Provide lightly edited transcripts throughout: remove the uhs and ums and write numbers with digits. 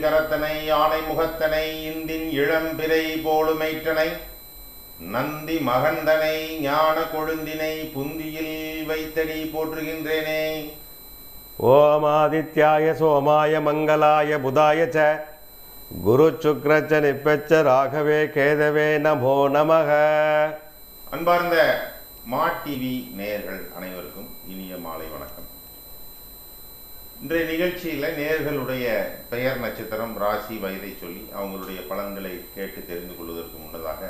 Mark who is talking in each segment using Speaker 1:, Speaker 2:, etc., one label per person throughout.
Speaker 1: கரத்தனை யானை முகத்தனை இந்தின் இளம்பிறை போலுமைற்றனை நந்தி மகந்தனை ஞான கொழுந்தினை புந்தியில் வைத்தடி போற்றுகின்றேனே.
Speaker 2: ஓம் ஆதித்யாய சோமாய மங்களாய புதாய ச குரு சுக்ரச்ச நிப்பச்ச ராகவே கேதவே நமோ நமக.
Speaker 1: அன்பார்ந்த மா டிவி நேயர்கள் அனைவருக்கும் இனிய மாலை வணக்கம். இன்றைய நிகழ்ச்சியில் நேயர்களுடைய பெயர், நட்சத்திரம், ராசி, வயதை சொல்லி அவங்களுடைய பலன்களை கேட்டு தெரிந்து கொள்வதற்கு முன்னதாக,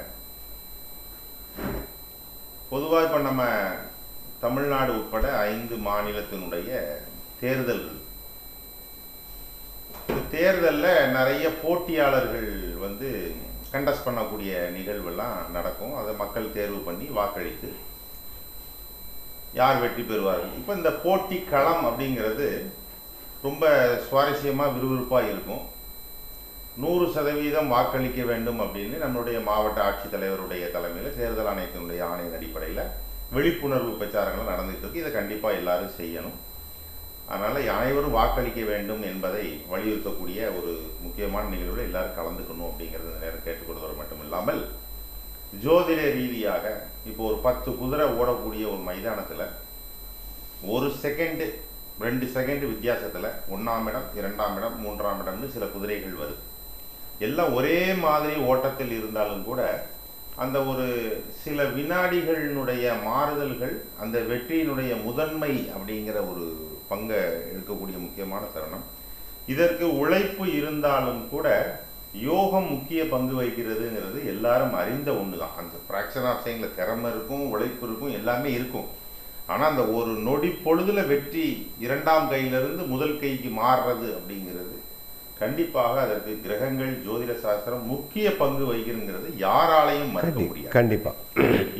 Speaker 1: பொதுவாக இப்போ நம்ம தமிழ்நாடு உட்பட 5 மாநிலத்தினுடைய தேர்தல்கள், தேர்தலில் நிறைய போட்டியாளர்கள் கண்டஸ்ட் பண்ணக்கூடிய நிகழ்வெல்லாம் நடக்கும். அதை மக்கள் தேர்வு பண்ணி வாக்களித்து யார் வெற்றி பெறுவார்கள். இப்போ இந்த போட்டி களம் அப்படிங்கிறது ரொம்ப சுவாரஸ்யமாக விறுவிறுப்பாக இருக்கும். 100% வாக்களிக்க வேண்டும் அப்படின்னு நம்மளுடைய மாவட்ட ஆட்சித்தலைவருடைய தலைமையில் தேர்தல் ஆணையத்தினுடைய ஆணையின் அடிப்படையில் விழிப்புணர்வு பிரச்சாரங்கள் நடந்துகிட்டு இருக்கு. இதை கண்டிப்பாக எல்லாரும் செய்யணும். அதனால் அனைவரும் வாக்களிக்க வேண்டும் என்பதை வலியுறுத்தக்கூடிய ஒரு முக்கியமான நிகழ்வில் எல்லாரும் கலந்துக்கணும் அப்படிங்கிறது நேரம் கேட்டுக்கொள்வது மட்டும் இல்லாமல், ஜோதிட ரீதியாக இப்போ ஒரு 10 குதிரை ஓடக்கூடிய ஒரு மைதானத்தில் 1 செகண்டு 2 செகண்ட் வித்தியாசத்தில் 1ஆம் இடம், 2ஆம் இடம், 3ஆம் இடம்னு சில குதிரைகள் வருது. எல்லாம் ஒரே மாதிரி ஓட்டத்தில் இருந்தாலும் கூட அந்த ஒரு சில வினாடிகளினுடைய மாறுதல்கள் அந்த வெற்றியினுடைய முதன்மை அப்படிங்கிற ஒரு பங்கை எடுக்கக்கூடிய முக்கியமான தருணம். இதற்கு உழைப்பு இருந்தாலும் கூட யோகம் முக்கிய பங்கு வகிக்கிறதுங்கிறது எல்லாரும் அறிந்த ஒன்று தான். அந்த ஃப்ராக்ஷன் ஆஃப் செகண்டில் திறமை இருக்கும், உழைப்பு இருக்கும், எல்லாமே இருக்கும். ஆனால் அந்த ஒரு நொடி பொழுதுல வெற்றி 2ஆம் கையிலிருந்து முதல் கைக்கு மாறுறது அப்படிங்கிறது கண்டிப்பாக அதற்கு கிரகங்கள், ஜோதிட சாஸ்திரம் முக்கிய பங்கு வகிக்கிறது யாராலையும் மறுக்க முடியாது.
Speaker 2: கண்டிப்பா.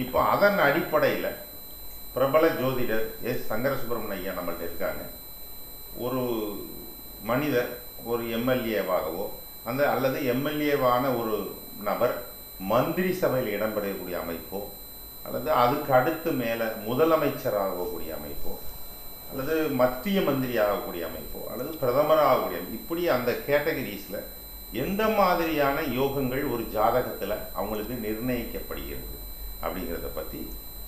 Speaker 1: இப்போ அதன் அடிப்படையில் பிரபல ஜோதிடர் எஸ். சங்கர சுப்பிரமணிய ஐயா நம்மள்ட்ட இருக்காங்க. ஒரு மனிதர் ஒரு எம்எல்ஏவாகவோ அல்லது எம்எல்ஏவான ஒரு நபர் மந்திரி சபையில் இடம்பெறக்கூடிய அமைப்போ, அல்லது அதுக்கு அடுத்து மேலே முதலமைச்சராகக்கூடிய அமைப்போ, அல்லது மத்திய மந்திரி ஆகக்கூடிய அமைப்போ, அல்லது பிரதமர் ஆகக்கூடிய, இப்படி அந்த கேட்டகரிஸில் எந்த மாதிரியான யோகங்கள் ஒரு ஜாதகத்தில் அவங்களுக்கு நிர்ணயிக்கப்படுகிறது அப்படிங்கிறத பற்றி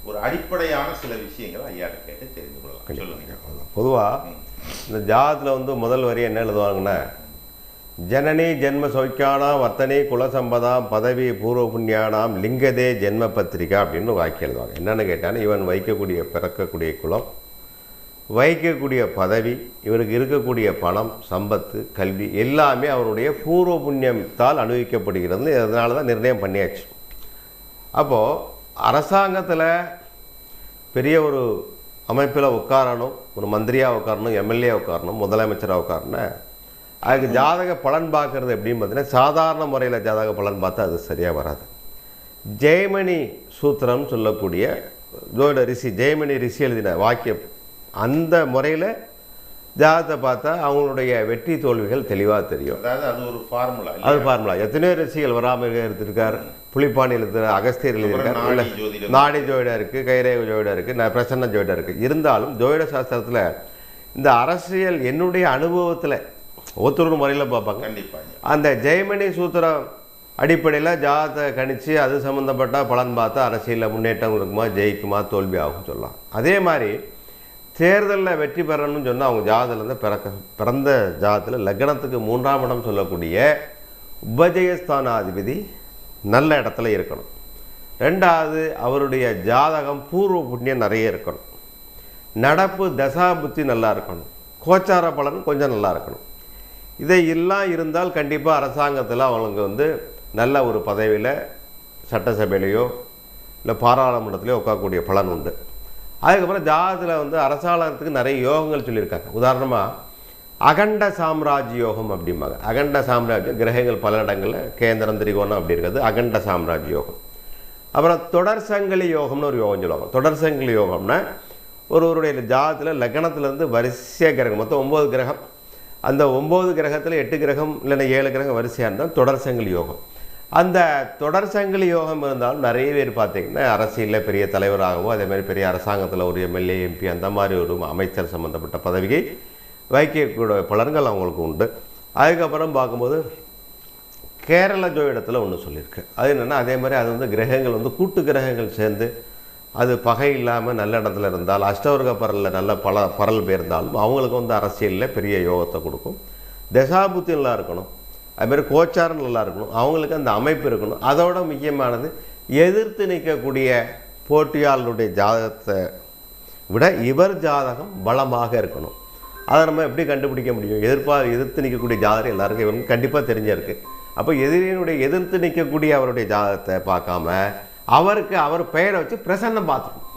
Speaker 1: ஒரு அடிப்படையான சில விஷயங்களை ஐயாட்ட கேட்டு தெரிந்து கொள்ளலாம். சொல்லுங்க.
Speaker 2: பொதுவாக இந்த ஜாதகத்தில் முதல் வரி என்ன எழுதுவாங்கன்னா, ஜனனி ஜென்ம சௌக்கியானாம் வர்த்தனி குலசம்பதாம் பதவி பூர்வ புண்ணியானாம் லிங்கதே ஜென்ம பத்திரிகா அப்படின்னு வாக்கியம் எழுதுவாங்க. என்னென்னு கேட்டால், இவன் பிறக்கக்கூடிய குலம், வைக்கக்கூடிய பதவி, இவருக்கு இருக்கக்கூடிய பணம், சம்பத்து, கல்வி எல்லாமே அவருடைய பூர்வ புண்ணியத்தால் அனுபவிக்கப்படுகிறது. அதனால தான் நிர்ணயம் பண்ணியாச்சு. அப்போது அரசாங்கத்தில் பெரிய ஒரு அமைப்பில் உட்காரணும், ஒரு மந்திரியாக உட்காரணும், எம்எல்ஏ உட்காரணும், முதலமைச்சராக உட்காரணும், அதுக்கு ஜாதக பலன் பார்க்குறது எப்படின்னு பார்த்தீங்கன்னா, சாதாரண முறையில் ஜாதக பலன் பார்த்தா அது சரியாக வராது. ஜெயமணி சூத்திரம் சொல்லக்கூடிய ஜோதிட ரிஷி, ஜெயமணி ரிஷி எழுதின வாக்கியம், அந்த முறையில் ஜாதகத்தை பார்த்தா அவங்களுடைய வெற்றி தோல்விகள் தெளிவாக தெரியும்.
Speaker 1: அது ஒரு ஃபார்முலா.
Speaker 2: எத்தனையோ ரிஷிகள் வராமல் எடுத்திருக்கார், புலிப்பாணி எழுதிருக்கார், அகஸ்தியர் எழுதியிருக்கார், நாடி ஜோதிடம் இருக்குது, கைரேக ஜோதிடம் இருக்குது, பிரசன்ன ஜோதிடம் இருக்குது. இருந்தாலும் ஜோதிட சாஸ்திரத்தில் இந்த அரசியல் என்னுடைய அனுபவத்தில் ஒருத்தர் முறையில் பார்ப்பாங்க.
Speaker 1: கண்டிப்பாக
Speaker 2: அந்த ஜெயமணி சூத்திரம் அடிப்படையில் ஜாதகத்தை கணித்து அது சம்மந்தப்பட்ட பலன் பார்த்தா அரசியலில் முன்னேற்றம் இருக்குமா, ஜெயிக்குமா, தோல்வி ஆகும் சொல்லலாம். அதே மாதிரி தேர்தலில் வெற்றி பெறணும்னு சொன்னால் அவங்க ஜாதகத்துலேருந்து பிறந்த ஜாதகத்தில் லக்னத்துக்கு 3ஆம் இடம் சொல்லக்கூடிய உபஜயஸ்தானாதிபதி நல்ல இடத்துல இருக்கணும். 2வது, அவருடைய ஜாதகம் பூர்வ புண்ணியம் நிறைய இருக்கணும். நடப்பு தசா புத்தி நல்லா இருக்கணும். கோச்சார பலன் கொஞ்சம் நல்லா இருக்கணும். இதை எல்லாம் இருந்தால் கண்டிப்பாக அரசாங்கத்தில் அவங்களுக்கு நல்ல ஒரு பதவியில் சட்டசபையிலையோ இல்லை பாராளுமன்றத்திலையோ உட்காரக்கூடிய பலன் உண்டு. அதுக்கப்புறம் ஜாதகத்தில் அரசாங்கத்துக்கு நிறைய யோகங்கள் சொல்லியிருக்காங்க. உதாரணமாக அகண்ட சாம்ராஜ்ய யோகம் அப்படிம்பாங்க. அகண்ட சாம்ராஜ்யம், கிரகங்கள் பல இடங்களில் கேந்திரம், திரிகோணம் அப்படி இருக்கிறது அகண்ட சாம்ராஜ்ய யோகம். அப்புறம் தொடர் சங்கிலி யோகம்னு ஒரு யோகம் சொல்லுவாங்க. தொடர் சங்கிலி யோகம்னா ஒருவருடைய ஜாதகத்தில் லக்னத்திலேருந்து வரிசையாக கிரகம், மொத்தம் 9 கிரகம், அந்த 9 கிரகத்தில் 8 கிரகம் இல்லைன்னா 7 கிரகம் வரிசையாக இருந்தால் தொடர் சங்கிலி யோகம். அந்த தொடர் சங்கிலி யோகம் இருந்தாலும் நிறைய பேர் பார்த்திங்கன்னா அரசியலில் பெரிய தலைவராகவோ, அதேமாதிரி பெரிய அரசாங்கத்தில் ஒரு எம்எல்ஏ, எம்பி அந்த மாதிரி ஒரு அமைச்சர் சம்மந்தப்பட்ட பதவியை வைக்கக்கூடிய பலன்கள் அவங்களுக்கு உண்டு. அதுக்கப்புறம் பார்க்கும்போது கேரள ஜோதிடத்தில் ஒன்று சொல்லியிருக்கு. அது என்னென்னா அதே மாதிரி அது வந்து கிரகங்கள் வந்து கூட்டு கிரகங்கள் சேர்ந்து அது பகை இல்லாமல் நல்ல இடத்துல இருந்தால், அஷ்டவர்க பரலில் நல்ல பரல் பெயர்ந்தாலும் அவங்களுக்கு வந்து அரசியலில் பெரிய யோகத்தை கொடுக்கும். தசாபுத்தி நல்லா இருக்கணும், அதுமாதிரி கோச்சாரம் நல்லா இருக்கணும், அவங்களுக்கு அந்த அமைப்பு இருக்கணும். அதோட முக்கியமானது எதிர்த்து நிற்கக்கூடிய போட்டியாளருடைய ஜாதகத்தை விட இவர் ஜாதகம் பலமாக இருக்கணும். அதை நம்ம எப்படி கண்டுபிடிக்க முடியும்? எதிர்த்து நிற்கக்கூடிய ஜாதகம் எல்லாருக்கும் இவருக்கு கண்டிப்பாக தெரிஞ்சிருக்கு. அப்போ எதிர்த்து நிற்கக்கூடிய அவருடைய ஜாதகத்தை பார்க்காம அவருக்கு அவர் பெயரை வச்சு பிரசன்னம் பார்த்துக்கணும்.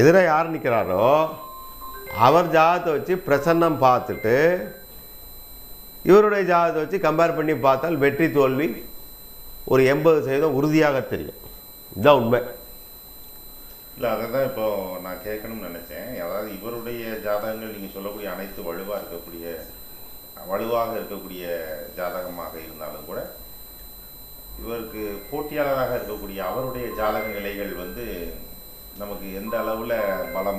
Speaker 2: எதிர யார் நிற்கிறாரோ அவர் ஜாதகத்தை வச்சு பிரசன்னம் பார்த்துட்டு இவருடைய ஜாதகத்தை வச்சு கம்பேர் பண்ணி பார்த்தால் வெற்றி தோல்வி ஒரு 80% உறுதியாக தெரியும். இதுதான் உண்மை.
Speaker 1: இல்லை, அதை தான் இப்போ நான் கேட்கணும்னு நினச்சேன். அதாவது இவருடைய ஜாதகங்கள் நீங்கள் சொல்லக்கூடிய அனைத்து வலுவாக இருக்கக்கூடிய ஜாதகமாக இருந்தாலும் கூட இவருக்கு போட்டியாளராக இருக்கக்கூடிய அவருடைய ஜாதக நிலைகள் வந்து நமக்கு எந்த அளவில்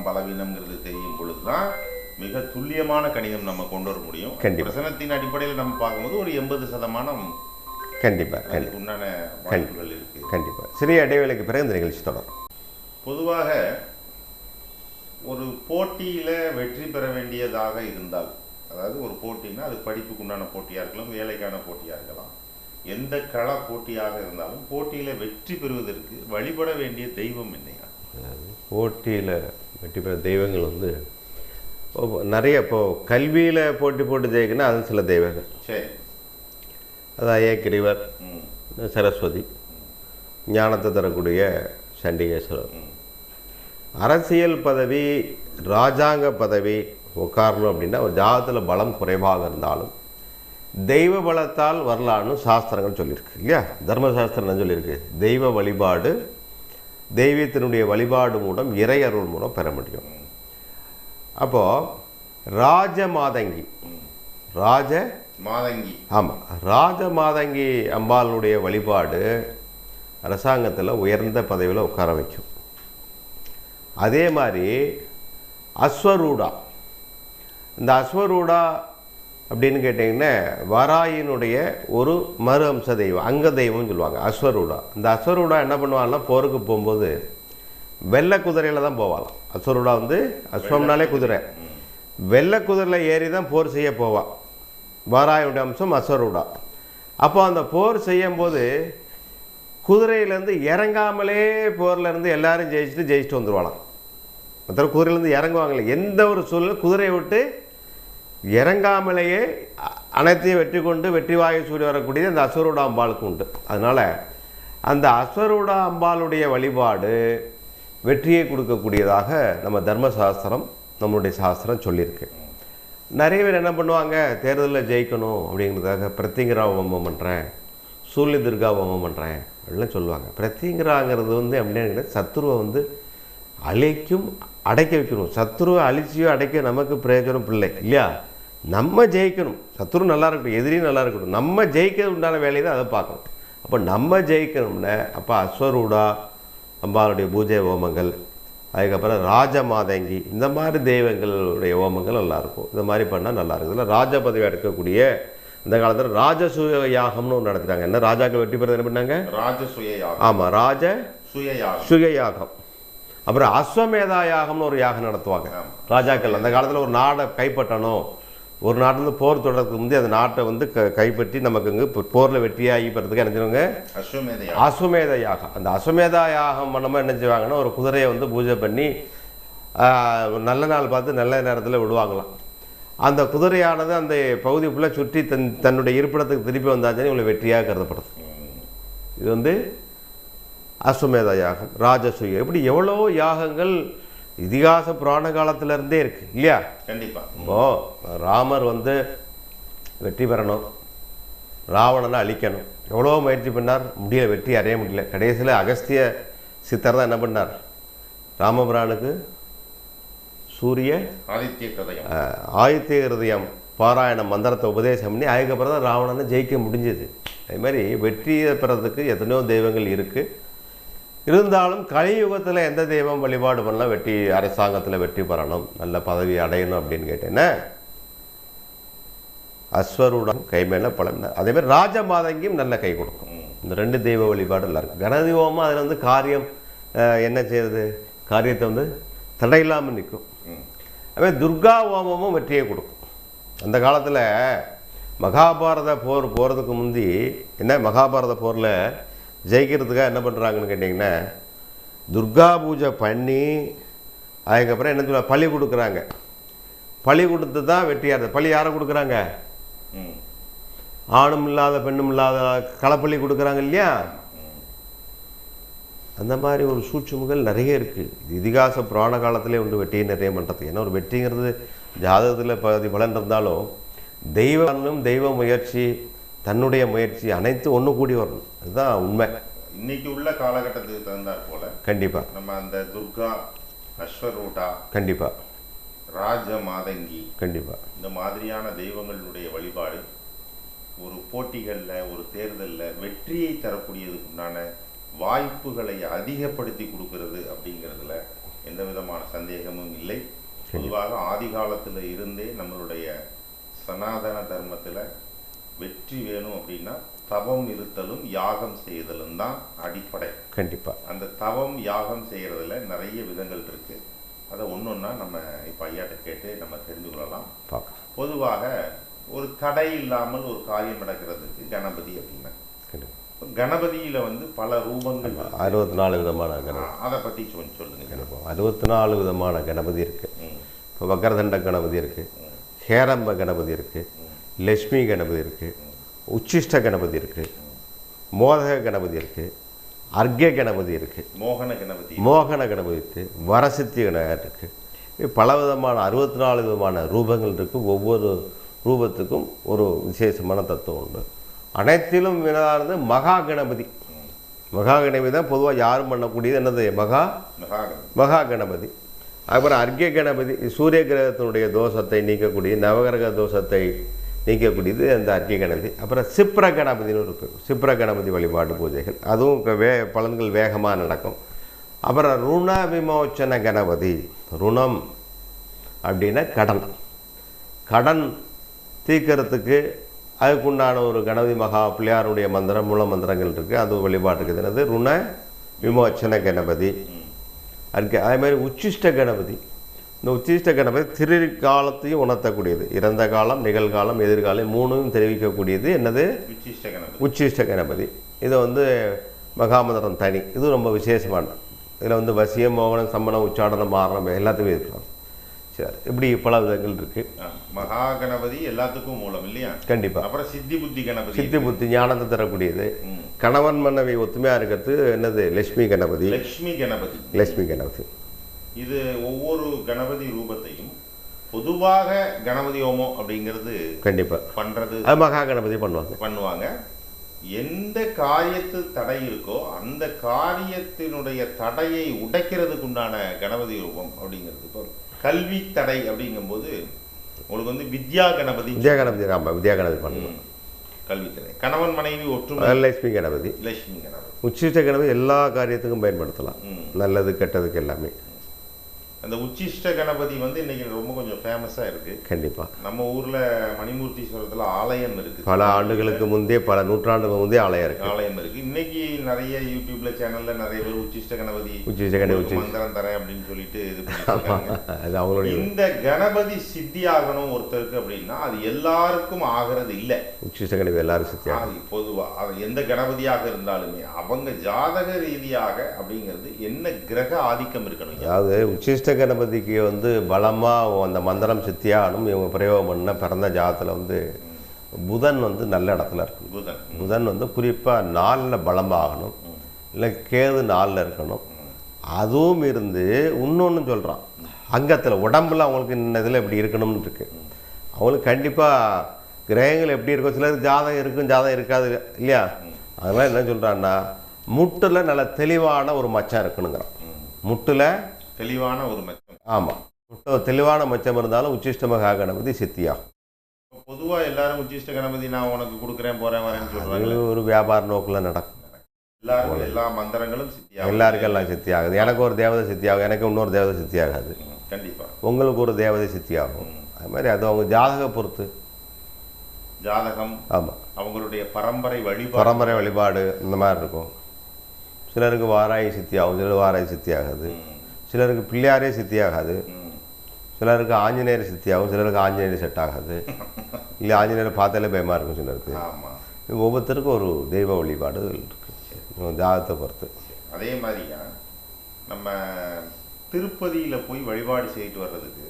Speaker 1: பலவீனம்ங்கிறது தெரியும் பொழுது தான் மிக துல்லியமான கணிதம் நம்ம கொண்டு வர முடியும். பிரசனத்தின் அடிப்படையில் நம்ம பார்க்கும்போது ஒரு 80% கண்டிப்பாக உண்டான வாய்ப்புகள் இருக்கு.
Speaker 2: கண்டிப்பாக சிறிய இடைவேளைக்கு பிறகு இந்த நிகழ்ச்சி தொடரும்.
Speaker 1: பொதுவாக ஒரு போட்டியில் வெற்றி பெற வேண்டியதாக இருந்தால், அதாவது ஒரு போட்டின்னா அது படிப்புக்கு உண்டான போட்டியாக இருக்கலாம், வேலைக்கான போட்டியாக இருக்கலாம், எந்த கள போட்டியாக இருந்தாலும் போட்டியில் வெற்றி பெறுவதற்கு வழிபட வேண்டிய தெய்வம் என்னையா?
Speaker 2: போட்டியில் வெற்றி பெற தெய்வங்கள் வந்து நிறைய. இப்போது கல்வியில் போட்டு ஜெயிக்கணும், அது சில தெய்வங்கள்.
Speaker 1: சரி,
Speaker 2: அது ஐயக்கிரிவர், சரஸ்வதி, ஞானத்தை தரக்கூடிய சண்டிகேஸ்வரர். அரசியல் பதவி, ராஜாங்க பதவி உட்காரணும் அப்படின்னா ஒரு ஜாதகத்தில் பலம் குறைவாக இருந்தாலும் தெய்வ பலத்தால் வரலான்னு சாஸ்திரங்கள் சொல்லியிருக்கு இல்லையா? தர்மசாஸ்திரம் என்ன சொல்லியிருக்கு? தெய்வ வழிபாடு, தெய்வத்தினுடைய வழிபாடு மூலம் இறை அருள் மூலம் பெற முடியும். அப்போது ராஜமாதங்கி ஆமாம், ராஜமாதங்கி அம்பாளுடைய வழிபாடு அரசாங்கத்தில் உயர்ந்த பதவியில் உட்கார வைக்கும். அதே மாதிரி அஸ்வரூடா, இந்த அஸ்வரூடா அப்படின்னு கேட்டிங்கன்னா வராயினுடைய ஒரு மறு அம்ச தெய்வம், அங்க தெய்வம்னு சொல்லுவாங்க அஸ்வரூடா. இந்த அஸ்வரூடா என்ன பண்ணுவாங்கன்னா போருக்கு போகும்போது வெள்ளை குதிரையில் தான் போவாளாம். அஸ்வரூடா வந்து அஸ்வம்னாலே குதிரை, வெள்ளை குதிரையில் ஏறி தான் போர் செய்ய போவாள். வாராயுடைய அம்சம் அஸ்வரூடா. அப்போ அந்த போர் செய்யும்போது குதிரையிலேருந்து இறங்காமலே போர்லேருந்து எல்லாரும் ஜெயிச்சுட்டு வந்துடுவாளாம். மற்ற குதிரையிலேருந்து இறங்குவாங்களே, எந்த ஒரு சூழ்நிலை குதிரையை விட்டு இறங்காமலேயே அனைத்தையும் வெற்றி கொண்டு வெற்றி வாகை சூடி வரக்கூடியது அந்த அஸ்வரூடா அம்பாளுக்கு உண்டு. அதனால் அந்த அஸ்வரூடா அம்பாளுடைய வழிபாடு வெற்றியை கொடுக்கக்கூடியதாக நம்ம தர்மசாஸ்திரம், நம்மளுடைய சாஸ்திரம் சொல்லியிருக்கு. நிறைய பேர் என்ன பண்ணுவாங்க, தேர்தலில் ஜெயிக்கணும் அப்படிங்கிறதுக்காக பிரத்திங்கரா ஹோமம் பண்ணுறேன், சூரிய துர்கா ஹோமம் பண்ணுறேன் அப்படின்லாம் சொல்லுவாங்க. பிரத்திங்கராங்கிறது வந்து அப்படின்னா சத்துருவை வந்து அழிக்கும், அடைக்க வைக்கணும். சத்துருவை அழிச்சியோ அடைக்க நமக்கு பிரயோஜனம் பிள்ளை இல்லையா? நம்ம ஜெயிக்கணும், சத்துரு நல்லா இருக்கட்டும், எதிரியும் நல்லா இருக்கட்டும், நம்ம ஜெயிக்க உண்டான வேலையை தான் அதை பார்க்கணும். அப்போ நம்ம ஜெயிக்கணும்னு அப்போ அஸ்வரூடா அம்பாளுடைய பூஜை ஹோமங்கள், அதுக்கப்புறம் ராஜமாதங்கி, இந்த மாதிரி தெய்வங்களுடைய ஹோமங்கள் நல்லாயிருக்கும். இந்த மாதிரி பண்ணால் நல்லாயிருக்கும். இதில் ராஜ பதவி எடுக்கக்கூடிய இந்த காலத்தில் ராஜசூய யாகம்னு ஒன்று நடத்துகிறாங்க. என்ன ராஜாக்கள் வெற்றி பெறது என்ன பண்ணாங்க?
Speaker 1: ராஜசூய யாகம்.
Speaker 2: ஆமாம், சுய யாகம். அப்புறம் அஸ்வமேதா யாகம்னு ஒரு யாகம் நடத்துவாங்க ராஜாக்கள். அந்த காலத்தில் ஒரு நாடை கைப்பற்றணும், ஒரு நாட்டிலேருந்து போர் தொடர்றதுக்கு முந்தைய அந்த நாட்டை வந்து கைப்பற்றி நமக்கு இங்கே போரில் வெற்றியாகி பெறதுக்கு என்ன செய்வாங்க? அஸ்வமேத யாகம். அந்த அஸ்வமேதா யாகம் பண்ணும்போது என்ன செய்வாங்கன்னா ஒரு குதிரையை வந்து பூஜை பண்ணி நல்ல நாள் பார்த்து நல்ல நேரத்தில் விடுவாங்களாம். அந்த குதிரையானது அந்த பகுதி ஃபுல்லாக சுற்றி தன்னுடைய இருப்பிடத்துக்கு திருப்பி வந்தாச்சுன்னு இவங்களை வெற்றியாக கருதப்படுது. இது வந்து அஸ்வமேத யாகம், ராஜசூயம். இப்படி எவ்வளோ யாகங்கள் இதிகாச புராண காலத்திலேருந்தே இருக்குது இல்லையா?
Speaker 1: கண்டிப்பாக.
Speaker 2: இப்போது ராமர் வந்து வெற்றி பெறணும், ராவணனை அழிக்கணும், எவ்வளோ முயற்சி பண்ணார், முடியல, வெற்றி அடைய முடியல. கடைசியில் அகஸ்திய சித்தர் தான் என்ன பண்ணார், ராமபிரானுக்கு ஆதித்ய ஹிருதயம் பாராயண மந்திரத்தை உபதேசம் பண்ணி அதுக்கப்புறம் தான் ராவணனை ஜெயிக்க முடிஞ்சது. அதே மாதிரி வெற்றியை பெறதுக்கு எத்தனையோ தெய்வங்கள் இருக்குது. இருந்தாலும் கலியுகத்தில் எந்த தெய்வம் வழிபாடு பண்ணலாம் வெற்றி, அரசாங்கத்தில் வெற்றி பெறணும், நல்ல பதவி அடையணும் அப்படின்னு கேட்டேன்னா அஸ்வரூடம் கைமேல பலன். அதேமாதிரி ராஜமாதங்கியும் நல்ல கை கொடுக்கும். இந்த 2 தெய்வ வழிபாடு நல்லா இருக்கும். கணபதி ஹோமம் அதில் வந்து காரியம் என்ன செய்யுது, காரியத்தை வந்து தடையில்லாமல் நிற்கும். அதுமாதிரி துர்கா ஹோமமும் வெற்றியை கொடுக்கும். அந்த காலத்தில் மகாபாரத போர் போகிறதுக்கு முந்தி என்ன, மகாபாரத போரில் ஜெயிக்கிறதுக்காக என்ன பண்ணுறாங்கன்னு கேட்டிங்கன்னா, துர்கா பூஜை பண்ணி அதுக்கப்புறம் என்ன சொல்ல பலி கொடுக்குறாங்க. பலி கொடுத்து தான் வெற்றியாகிறது. பலி யாரை கொடுக்குறாங்க? ஆணும் இல்லாத பெண்ணும் இல்லாத களப்பள்ளி கொடுக்குறாங்க இல்லையா? அந்த மாதிரி ஒரு சூட்சுமங்கள் நிறைய இருக்குது. இதிகாச புராண காலத்திலே உண்டு வெற்றியை நிறைய பண்ணுறதுக்கு. ஏன்னா ஒரு வெற்றிங்கிறது ஜாதகத்தில் பகுதி பலன் இருந்தாலும் தெய்வம், தெய்வ முயற்சி, தன்னுடைய முயற்சி அனைத்து ஒன்று கூடி வரணும். அதுதான் உண்மை.
Speaker 1: இன்னைக்கு உள்ள காலகட்டத்துக்கு தகுந்தாற் போல
Speaker 2: கண்டிப்பாக
Speaker 1: நம்ம அந்த துர்கா, அஸ்வரூடா,
Speaker 2: கண்டிப்பாக
Speaker 1: ராஜ மாதங்கி,
Speaker 2: கண்டிப்பாக
Speaker 1: இந்த மாதிரியான தெய்வங்களுடைய வழிபாடு ஒரு போட்டிகளில், ஒரு தேர்தலில் வெற்றியை தரக்கூடியதுக்கு உண்டான வாய்ப்புகளை அதிகப்படுத்தி கொடுக்கறது அப்படிங்கிறதுல எந்த விதமான சந்தேகமும் இல்லை. பொதுவாக ஆதி காலத்தில் இருந்தே நம்மளுடைய சனாதன தர்மத்தில் வெற்றி வேணும் அப்படின்னா தவம் இருத்தலும் யாகம் செய்தலும் தான் அடிப்படை.
Speaker 2: கண்டிப்பாக
Speaker 1: அந்த தவம் யாகம் செய்கிறதுல நிறைய விதங்கள் இருக்குது. அதை ஒன்றொன்னா நம்ம இப்போ ஐயாட்ட கேட்டு நம்ம தெரிந்து கொள்ளலாம். பொதுவாக ஒரு தடை இல்லாமல் ஒரு காரியம் நடக்கிறதுக்கு கணபதி அப்படின்னா, கணபதியில் வந்து பல ரூபங்கள்,
Speaker 2: 64 விதமான கணபதி.
Speaker 1: அதை பற்றி சொல்லுங்க.
Speaker 2: 64 விதமான கணபதி இருக்குது. இப்போ வக்கரதண்ட கணபதி இருக்குது, ஹேரம்ப கணபதி இருக்குது, லட்சுமி கணபதி இருக்குது, உச்சிஷ்ட கணபதி இருக்குது, மோதக கணபதி இருக்குது, அர்க்ய கணபதி இருக்குது, மோகன கணபதி இருக்குது, வரசித்தி கணபதி இருக்குது. பல விதமான 64 விதமான ரூபங்கள் இருக்குது. ஒவ்வொரு ரூபத்துக்கும் ஒரு விசேஷமான தத்துவம் உண்டு. அனைத்திலும் வினதானது மகா கணபதி. மகா கணபதி தான் பொதுவாக யாரும் பண்ணக்கூடியது. என்னது? மகா கணபதி. அப்புறம் அர்க்ய கணபதி சூரிய கிரகத்தினுடைய தோஷத்தை நீக்கக்கூடிய, நவகிரக தோஷத்தை நீக்கக்கூடியது அந்த அர்க்ய கணபதி. அப்புறம் சிப்ர கணபதினு இருக்குது. சிப்ர கணபதி வழிபாடு பூஜைகள், அதுவும் பலன்கள் வேகமாக நடக்கும். அப்புறம் ருண விமோச்சன கணபதி. ருணம் அப்படின்னா கடன், கடன் தீர்க்கறதுக்கு அதுக்குண்டான ஒரு கணபதி மகா பிள்ளையாருடைய மந்திரம், மூல மந்திரங்கள் இருக்குது. அது வழிபாட்டுக்கு என்னது? ருண விமோச்சன கணபதி. அதுக்கு அதே மாதிரி உச்சிஷ்ட கணபதி. இந்த உச்சிஷ்ட கணபதி திருக்காலத்தையும் உணர்த்தக்கூடியது. இறந்த காலம், நிகழ்காலம், எதிர்காலம் மூணும் தெரிவிக்கக்கூடியது. என்னது? உச்சிஷ்ட கணபதி. இதை வந்து மகாமந்திரம் தனி. இது ரொம்ப விசேஷமானது. இதில் வந்து வசியம், மோகனம், சம்மணம், உச்சாடனம், மாரணம் எல்லாத்துமே இருக்கலாம். சரி, இப்படி பல விதங்கள் இருக்கு.
Speaker 1: மகா கணபதி எல்லாத்துக்கும் மூலம் இல்லையா?
Speaker 2: கண்டிப்பா.
Speaker 1: அப்புறம் சித்தி புத்தி கணபதி.
Speaker 2: சித்தி புத்தி ஞானத்தை தரக்கூடியது. கணவன் மனைவி ஒத்துமையா இருக்கிறது என்னது? லட்சுமி கணபதி. லட்சுமி கணபதி.
Speaker 1: இது ஒவ்வொரு கணபதி ரூபத்தையும் பொதுவாக கணபதி ஹோமம் அப்படிங்கிறது
Speaker 2: கண்டிப்பா
Speaker 1: பண்றது.
Speaker 2: அது மகா கணபதி பண்ணுவாங்க.
Speaker 1: எந்த காரியத்து தடை இருக்கோ அந்த காரியத்தினுடைய தடையை உடைக்கிறதுக்கு உண்டான கணபதி ரூபம் அப்படிங்கிறது. இப்போ கல்வி தடை அப்படிங்கும்போது உங்களுக்கு வந்து வித்யா கணபதி.
Speaker 2: ஆமாம், வித்யா கணபதி பண்ணுவோம்.
Speaker 1: கல்வி தடை. கணவன் மனைவி ஒற்றுமை.
Speaker 2: லட்சுமி கணபதி. உச்சிஷ்ட கணபதி எல்லா காரியத்துக்கும் பயன்படுத்தலாம். நல்லது கெட்டதுக்கு எல்லாமே.
Speaker 1: அந்த உச்சிஷ்ட கணபதி வந்து இன்னைக்கு ரொம்ப கொஞ்சம் ஃபேமஸா இருக்கு.
Speaker 2: கண்டிப்பா.
Speaker 1: நம்ம ஊர்ல மணிமூர்த்தீஸ்வரத்துல ஆலயம் இருக்கு.
Speaker 2: பல ஆண்டுகளுக்கு முந்தைய, பல நூற்றாண்டுக்கு முந்தைய ஆலயம் இருக்கு.
Speaker 1: இன்னைக்கு நிறைய யூடியூப்ல சேனல்ல நிறைய பேர் உச்சிஷ்ட கணபதி மந்திரம் தரேன் அப்படின்னு சொல்லிட்டு இது பண்ணிருக்காங்க. இந்த கணபதி சித்தி ஆகணும் ஒருத்தருக்கு அப்படின்னா அது எல்லாருக்கும் ஆகிறது இல்ல.
Speaker 2: உச்சிஷ்ட கணபதி எல்லாரும் சித்தி ஆகும்.
Speaker 1: பொதுவா அது எந்த கணபதியாக இருந்தாலுமே அவங்க ஜாதக ரீதியாக அப்படிங்கிறது என்ன கிரக ஆதிக்கம் இருக்கணும்.
Speaker 2: அதாவது உச்சிஷ்ட கணபதிக்கு வந்து பலமாக அந்த மந்திரம் சித்தியாகணும். இவங்க பிரயோகம் பண்ண பிறந்த ஜாதத்தில் வந்து புதன் வந்து நல்ல இடத்துல இருக்கணும். புதன் வந்து குறிப்பாக 4ல் பலமாகணும், இல்லை கேது 4ல் இருக்கணும். அதுவும் இருந்து இன்னொன்று சொல்கிறான், அங்கத்தில் உடம்புல அவங்களுக்கு இந்த இதில் இப்படி இருக்கணும்னு இருக்கு. அவங்களுக்கு கண்டிப்பாக கிரகங்கள் எப்படி இருக்கும், சிலருக்கு ஜாதகம் இருக்கும், ஜாதகம் இருக்காது இல்லையா? அதெல்லாம் என்ன சொல்கிறான்னா முட்டில் நல்ல தெளிவான ஒரு மச்சம் இருக்கணுங்கிறான். முட்டில்
Speaker 1: தெளிவான ஒரு மச்சம்.
Speaker 2: ஆமாம், தெளிவான மச்சம் இருந்தாலும் உச்சிஷ்ட மகா கணபதி சித்தியாகும்.
Speaker 1: பொதுவாக எல்லாரும் உச்சிஷ்ட கணபதி நான் உனக்கு கொடுக்குறேன் போகிறேன் வரேன்னு சொல்கிறாங்க.
Speaker 2: ஒரு வியாபார நோக்கில் நடக்கும்.
Speaker 1: எல்லாருக்கும் எல்லா மந்திரங்களும் சித்தியாகும்.
Speaker 2: எல்லாருக்கும் எல்லாம் சித்தியாகுது. எனக்கு ஒரு தேவதை சித்தியாகும், எனக்கு இன்னொரு தேவதை சித்தியாகாது.
Speaker 1: கண்டிப்பாக.
Speaker 2: உங்களுக்கு ஒரு தேவதை சித்தியாகும். அது மாதிரி அது அவங்க ஜாதக பொறுத்து.
Speaker 1: ஜாதகம்,
Speaker 2: ஆமாம்,
Speaker 1: அவங்களுடைய பரம்பரை
Speaker 2: வழிபாடு இந்த மாதிரி இருக்கும். சிலருக்கு வாராகி சித்தி ஆகும், சிலருக்கு வாராகி சித்தி ஆகாது, சிலருக்கு பிள்ளையாரே சித்தி ஆகாது, சிலருக்கு ஆஞ்சநேயர் சித்தி ஆகும், சிலருக்கு ஆஞ்சநேயர் செட் ஆகாது, இல்லை ஆஞ்சநேயர் பார்த்தாலே பயமாக இருக்கும் சிலருக்கு. ஒவ்வொருத்தருக்கும் ஒரு தெய்வ வழிபாடு இருக்குது ஜாதகத்தை பொறுத்து.
Speaker 1: அதே மாதிரியா நம்ம திருப்பதியில் போய் வழிபாடு செய்துட்டு வர்றதுக்கு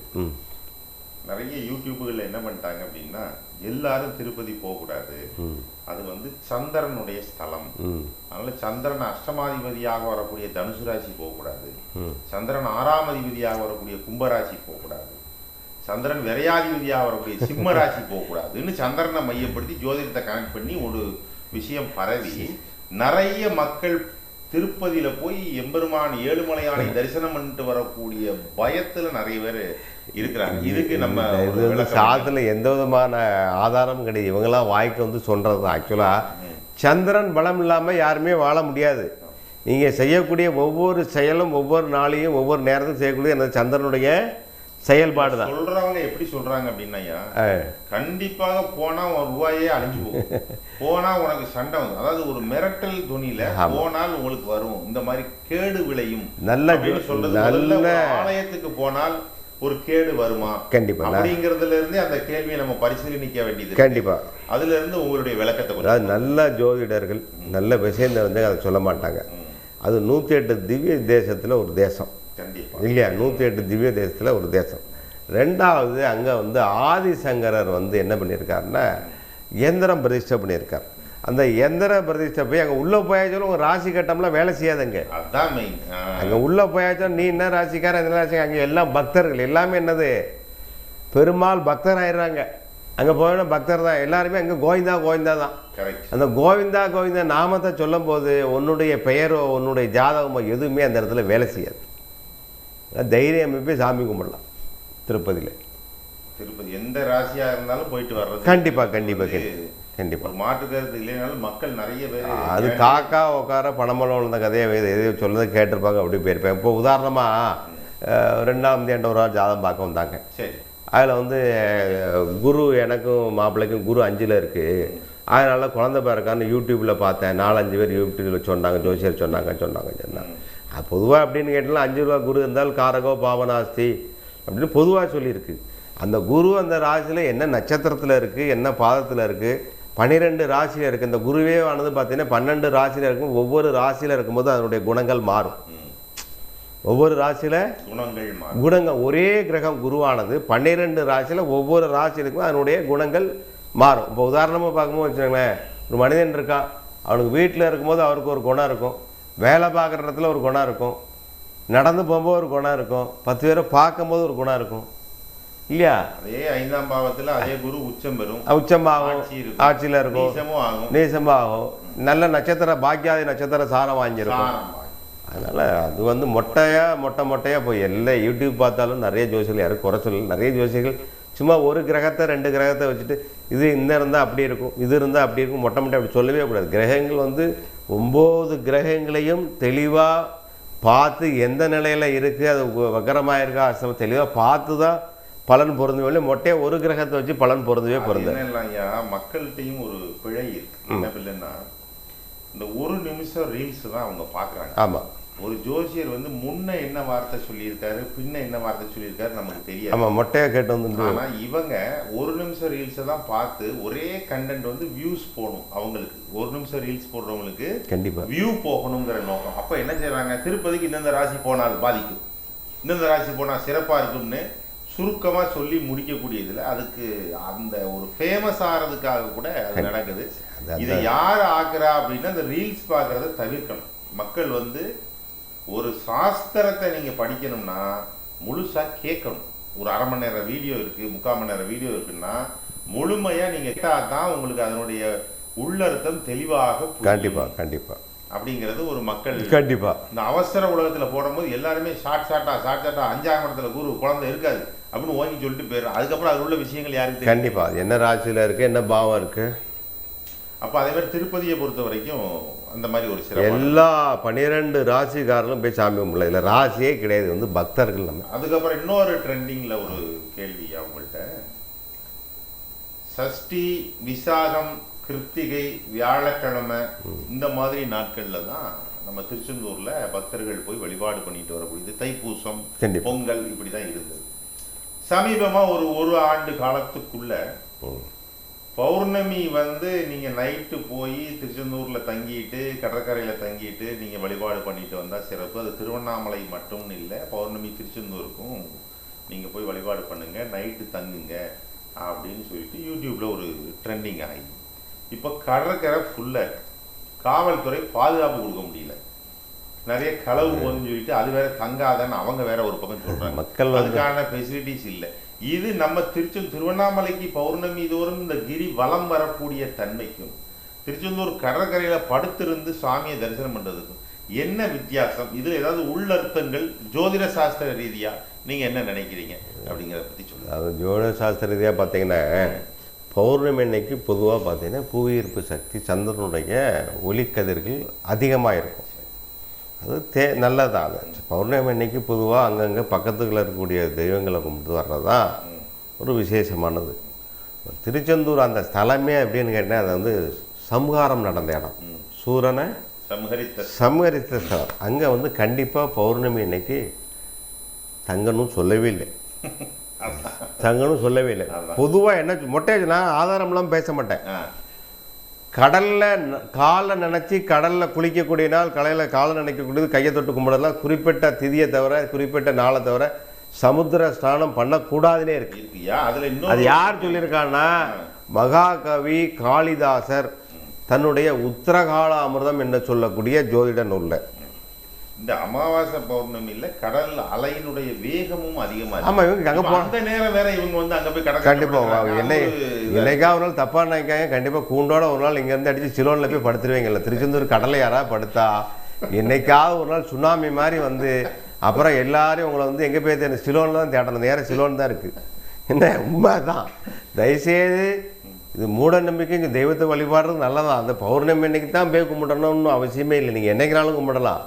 Speaker 1: நிறைய யூடியூப்புகளில் என்ன பண்ணிட்டாங்க அப்படின்னா, எல்லாரும் திருப்பதி போகக்கூடாது, அது வந்து சந்திரனுடைய ஸ்தலம், அதனால சந்திரன் அஷ்டமாதிபதியாக வரக்கூடிய தனுசு ராசி போகக்கூடாது, சந்திரன் 6ஆம் அதிபதியாக வரக்கூடிய கும்பராசி போகக்கூடாது, சந்திரன் விரையாதிபதியாக வரக்கூடிய சிம்ம ராசி போகக்கூடாதுன்னு சந்திரனை மையப்படுத்தி ஜோதிடத்தை கனெக்ட் பண்ணி ஒரு விஷயம் பரவி நிறைய மக்கள் திருப்பதியில போய் எம்பெருமான் ஏழுமலையானை தரிசனம் பண்ணிட்டு வரக்கூடிய பயத்துல நிறைய பேர் இருக்கிறாங்க. இதுக்கு நம்ம
Speaker 2: சாதத்துல எந்த விதமான ஆதாரமும் கிடையாது. இவங்கெல்லாம் வாய்க்கு வந்து சொல்றது. ஆக்சுவலா சந்திரன் பலம் இல்லாம யாருமே வாழ முடியாது. நீங்க செய்யக்கூடிய ஒவ்வொரு செயலும் ஒவ்வொரு நாளையும் ஒவ்வொரு நேரத்தையும் செய்யக்கூடிய அந்த சந்திரனுடைய செயல்பாடு தான்.
Speaker 1: சொல்றவங்க எப்படி சொல்றாங்க அப்படின்னா, கண்டிப்பாக போனா ஒரு ரூபாயே அழிஞ்சு போகும், போனா உனக்கு சண்டை வந்து, அதாவது ஒரு மிரட்டல் துணியில போனால் உங்களுக்கு வரும், இந்த மாதிரி கேடு விளையும் நல்ல சொல்றது. ஆலயத்துக்கு போனால் ஒரு கேடு வருமா
Speaker 2: கண்டிப்பா
Speaker 1: அப்படிங்கறதுல இருந்து அந்த கேள்வியை நம்ம பரிசீலனிக்க வேண்டியது.
Speaker 2: கண்டிப்பா
Speaker 1: அதுல இருந்து உங்களுடைய விளக்கத்தை,
Speaker 2: அதாவது நல்ல ஜோதிடர்கள் நல்ல விஷயம் வந்து அதை சொல்ல மாட்டாங்க. அது 108 திவ்ய தேசத்துல ஒரு தேசம் இல்லையா, 108 திவ்ய தேசத்தில் ஒரு தேசம். ரெண்டாவது அங்கே வந்து ஆதிசங்கரர் வந்து என்ன பண்ணியிருக்காருன்னா எந்திரம் பிரதிஷ்டை பண்ணியிருக்கார். அந்த எந்திர பிரதிஷ்டை போய் அங்கே உள்ளே போயாச்சும் உங்கள் ராசி கட்டம்லாம் வேலை செய்யாதுங்க. அங்கே உள்ளே போயாச்சும் நீ என்ன ராசிக்கார என்ன ராசி, அங்கே எல்லாம் பக்தர்கள், எல்லாமே என்னது பெருமாள் பக்தர் ஆயிடுறாங்க. அங்கே போயினா பக்தர் தான் எல்லாருமே, அங்கே கோவிந்தா தான். அந்த கோவிந்தா நாமத்தை சொல்லும் போது உன்னுடைய பெயரோ உன்னுடைய ஜாதகமோ எதுவுமே அந்த இடத்துல வேலை செய்யாது. தைரியம் போய் சாமி கும்பிடலாம் திருப்பதி
Speaker 1: எந்த ராசியா இருந்தாலும் போயிட்டு வர்றது.
Speaker 2: கண்டிப்பா
Speaker 1: மாற்று கருத்து இல்லைனாலும் மக்கள் நிறைய பேர்
Speaker 2: அது காக்கா உட்கார பணமலம் வந்த கதையை எதையோ சொல்லதை கேட்டிருப்பாங்க, அப்படி போயிருப்பேன். இப்போ உதாரணமா 2ஆம் தேதி ஒரு ஜாதகம் பார்க்க வந்தாங்க.
Speaker 1: சரி,
Speaker 2: அதில் வந்து குரு எனக்கும் மாப்பிள்ளைக்கும் குரு 5ல் இருக்குது, அதனால குழந்தை பிறக்கான்னு யூடியூப்பில் பார்த்தேன். 4-5 பேர் யூடியூப்பில் சொன்னாங்க, ஜோசியர் சொன்னாங்க. பொதுவாக அப்படின்னு கேட்டாலும் 5 ரூபா குரு இருந்தால் காரகோ பாவனாஸ்தி அப்படின்னு பொதுவாக சொல்லியிருக்கு. அந்த குரு அந்த ராசியில் என்ன நட்சத்திரத்தில் இருக்குது, என்ன பாதத்தில் இருக்குது, 12 ராசியில் இருக்குது. இந்த குருவே ஆனது பார்த்தீங்கன்னா 12 ராசியில் இருக்கும். ஒவ்வொரு ராசியில் இருக்கும்போது அதனுடைய குணங்கள் மாறும். ஒவ்வொரு ராசியில் குணங்கள், ஒரே கிரகம் குருவானது 12 ராசியில் ஒவ்வொரு ராசியிலுக்கும் அதனுடைய குணங்கள் மாறும். இப்போ உதாரணமாக பார்க்கும்போது வச்சுக்கோங்களேன், ஒரு மனிதன் இருக்கான், அவனுக்கு வீட்டில் இருக்கும்போது அவருக்கு ஒரு குணம் இருக்கும், வேலை பார்க்குற இடத்துல ஒரு குணம் இருக்கும், நடந்து போகும்போது ஒரு குணம் இருக்கும், 10 பேரை பார்க்கும்போது ஒரு குணம் இருக்கும் இல்லையா.
Speaker 1: அதே 5ஆம் பாவத்தில் அதே குரு
Speaker 2: உச்சமாகும், ஆட்சியில் இருக்கும், நீசமும் ஆகும். நல்ல நட்சத்திர பாக்கியாதி நட்சத்திர சாரம் வாங்கியிருக்கும். அதனால் அது வந்து மொட்டையாக போய் எல்லா யூடியூப் பார்த்தாலும் நிறைய ஜோசிகள் யாரும் குறை சொல்லல. நிறைய ஜோசிகள் சும்மா ஒரு கிரகத்தை 2 கிரகத்தை வச்சுட்டு இது இந்த இருந்தால் அப்படி இருக்கும், இது இருந்தால் அப்படி இருக்கும், மொட்டை அப்படி சொல்லவே கூடாது. கிரகங்கள் வந்து 9 கிரகங்களையும் தெளிவாக பார்த்து எந்த நிலையில் இருக்குது, அது வக்கரமாக இருக்கா அஷ்டமம் தெளிவாக பார்த்து தான் பலன் பொருந்தவே. மொட்டையை ஒரு கிரகத்தை வச்சு பலன் பொருந்தவே பொருந்த.
Speaker 1: மக்கள்கிட்டையும் ஒரு பிழை இருக்கு. என்ன பிள்ளைன்னா, இந்த ஒரு நிமிஷம் ரீல்ஸ் தான் அவங்க பார்க்குறாங்க.
Speaker 2: ஆமாம்,
Speaker 1: ஒரு ஜோசியர் வந்து முன்ன என்ன வார்த்தை சொல்லியிருக்காரு, பின்ன என்ன வார்த்தை சொல்லியிருக்காரு நமக்கு தெரியாது.
Speaker 2: ஆமாம், மொட்டையாக கேட்டு வந்து.
Speaker 1: ஆனால் இவங்க ஒரு நிமிஷம் ரீல்ஸை தான் பார்த்து ஒரே கண்டென்ட் வந்து வியூஸ் போகணும். அவங்களுக்கு ஒரு நிமிஷம் ரீல்ஸ் போடுறவங்களுக்கு
Speaker 2: கண்டிப்பாக வியூ
Speaker 1: போகணுங்கிற நோக்கம். அப்போ என்ன செய்கிறாங்க, திருப்பதிக்கு இந்தந்த ராசி போனால் பாதிக்கும், இந்தந்த ராசி போனால் சிறப்பாக இருக்கும்னு சுருக்கமாக சொல்லி முடிக்கக்கூடியதில் அதுக்கு அந்த ஒரு ஃபேமஸ் ஆகிறதுக்காக கூட அது நடக்குது. இதை யார் ஆக்குறா அப்படின்னா இந்த ரீல்ஸ் பார்க்குறத தவிர்க்கணும். மக்கள் வந்து ஒரு சாஸ்திரத்தை நீங்கள் படிக்கணும்னா முழுசாக கேட்கணும். ஒரு 1/2 மணி நேரம் வீடியோ இருக்குது, 3/4 மணி நேரம் வீடியோ இருக்குன்னா முழுமையாக நீங்கள் கேட்டால் தான் உங்களுக்கு அதனுடைய உள்ளர்த்தம் தெளிவாக.
Speaker 2: கண்டிப்பாக
Speaker 1: அப்படிங்கிறது ஒரு மக்கள்
Speaker 2: கண்டிப்பாக
Speaker 1: இந்த அவசர உலகத்தில் போடும்போது எல்லாருமே ஷார்ட்டா 5ஆம் இடத்துல குரு குழந்தை இருக்காது அப்படின்னு ஓங்கி சொல்லிட்டு போயிடும். அதுக்கப்புறம் அது உள்ள விஷயங்கள் யாருக்கு
Speaker 2: கண்டிப்பாக என்ன ராசியில் இருக்குது, என்ன பாவம் இருக்குது.
Speaker 1: அப்போ அதே மாதிரி திருப்பதியை பொறுத்த வரைக்கும் அந்த மாதிரி ஒரு சிறப்பு.
Speaker 2: எல்லா 12 ராசிக்காரர்களும் போய் சாமி கும்பிடல, இல்லை ராசியே கிடையாது, வந்து பக்தர்கள் நம்ம.
Speaker 1: அதுக்கப்புறம் இன்னொரு ட்ரெண்டிங்கில் ஒரு கேள்வி அவங்கள்ட்ட, சஷ்டி, விசாகம், கிருத்திகை, வியாழக்கிழமை இந்த மாதிரி நாட்கள்ல தான் நம்ம திருச்செந்தூர்ல பக்தர்கள் போய் வழிபாடு பண்ணிட்டு வரக்கூடியது. தைப்பூசம், பொங்கல் இப்படிதான் இருந்தது. சமீபமா ஒரு ஆண்டு காலத்துக்குள்ள பௌர்ணமி நீங்க நைட்டு போய் திருச்செந்தூர்ல தங்கிட்டு கடற்கரையில தங்கிட்டு நீங்க வழிபாடு பண்ணிட்டு வந்தா சிறப்பு. அது திருவண்ணாமலை மட்டும் இல்லை, பௌர்ணமி திருச்செந்தூருக்கும் நீங்க போய் வழிபாடு பண்ணுங்க, நைட்டு தங்குங்க அப்படின்னு சொல்லிட்டு யூடியூப்ல ஒரு ட்ரெண்டிங் ஆகி இப்போ கடற்கரை ஃபுல்லா காவல்துறை பாதுகாப்பு கொடுக்க முடியல. நிறைய களவு போதுன்னு சொல்லிட்டு அது வேற தங்காதன்னு அவங்க வேற ஒரு பக்கம் சொல்றாங்க. மக்கள் அதுக்கான ஃபெசிலிட்டிஸ் இல்லை. இது நம்ம திருவண்ணாமலைக்கு பௌர்ணமி தோறும் இந்த கிரி வலம் வரக்கூடிய தன்மைக்கும் திருச்செந்தூர் கடற்கரையில படுத்திருந்து சாமியை தரிசனம் பண்றதுக்கும் என்ன வித்தியாசம்? இதுல ஏதாவது உள்ளர்த்தங்கள் ஜோதிட சாஸ்திர ரீதியா நீங்க என்ன நினைக்கிறீங்க அப்படிங்கிறத பத்தி சொல்லுங்க.
Speaker 2: அது ஜோதிட சாஸ்திர ரீதியா பார்த்தீங்கன்னா பௌர்ணமி அன்னைக்கு பொதுவாக பார்த்தீங்கன்னா புவியீர்ப்பு சக்தி சந்திரனுடைய ஒளிக்கதிர்கள் அதிகமாக இருக்கும். அது நல்லதான். அது பௌர்ணமி அன்னைக்கு பொதுவாக அங்கங்கே பக்கத்துக்குள்ள இருக்கக்கூடிய தெய்வங்களை கும்பிட்டு வர்றதுதான் ஒரு விசேஷமானது. திருச்செந்தூர் அந்த ஸ்தலமே அப்படின்னு கேட்டால் அது சம்ஹாரம் நடந்த இடம், சூரனை சம்ஹரித்த ஸ்தலம். அங்கே கண்டிப்பாக பௌர்ணமி அன்னைக்கு தங்கணும் சொல்லவே இல்லை, தங்கணும் சொல்லவே இல்லை. பொதுவாக என்ன மொட்டையா நான் ஆதாரம்லாம் பேச மாட்டேன். கடலில் காலை நினச்சி கடலில் குளிக்கக்கூடிய நாள், காலை நினைக்கக்கூடியது, கையை தொட்டு கும்பிடலாம். குறிப்பிட்ட திதியை தவிர குறிப்பிட்ட நாளை தவிர சமுத்திர ஸ்நானம் பண்ணக்கூடாதுன்னே இருக்கு. அது யார் சொல்லியிருக்கான்னா மகாகவி காளிதாசர் தன்னுடைய உத்தரகால அமிர்தம் என்று சொல்லக்கூடிய ஜோதிட நூல்ல.
Speaker 1: இந்த அமாவாசை பௌர்ணமியில கடல் அலையினுடைய வேகமும் அதிகமா.
Speaker 2: ஆமா, இவங்க அங்க போன
Speaker 1: அந்த நேரம் வேற இவங்க அங்க போய்
Speaker 2: கண்டிப்பா என்னைக்கா ஒரு நாள் தப்பா நினைக்காங்க. கண்டிப்பா கூண்டோட ஒரு நாள் இங்க இருந்து அடிச்சு சிலோன்ல போய் படுத்துருவீங்கல்ல. திருச்செந்தூர் கடலை யாரா படுத்தா என்னைக்காவது ஒரு நாள் சுனாமி மாதிரி அப்புறம் எல்லாரும் உங்களை எங்க போய் சிலோன்ல தான் தேடணும். நேரம் சிலோன் தான் இருக்கு. என்ன உண்மைதான். தயவுசெய்து இது மூட நம்பிக்கை. இங்கே தெய்வத்தை வழிபாடுறது நல்லதான். அந்த பௌர்ணமி அன்னைக்கு தான் போய் கும்பிடணும்னு அவசியமே இல்லை. நீங்கள் என்னைக்குனாலும் கும்பிடலாம்.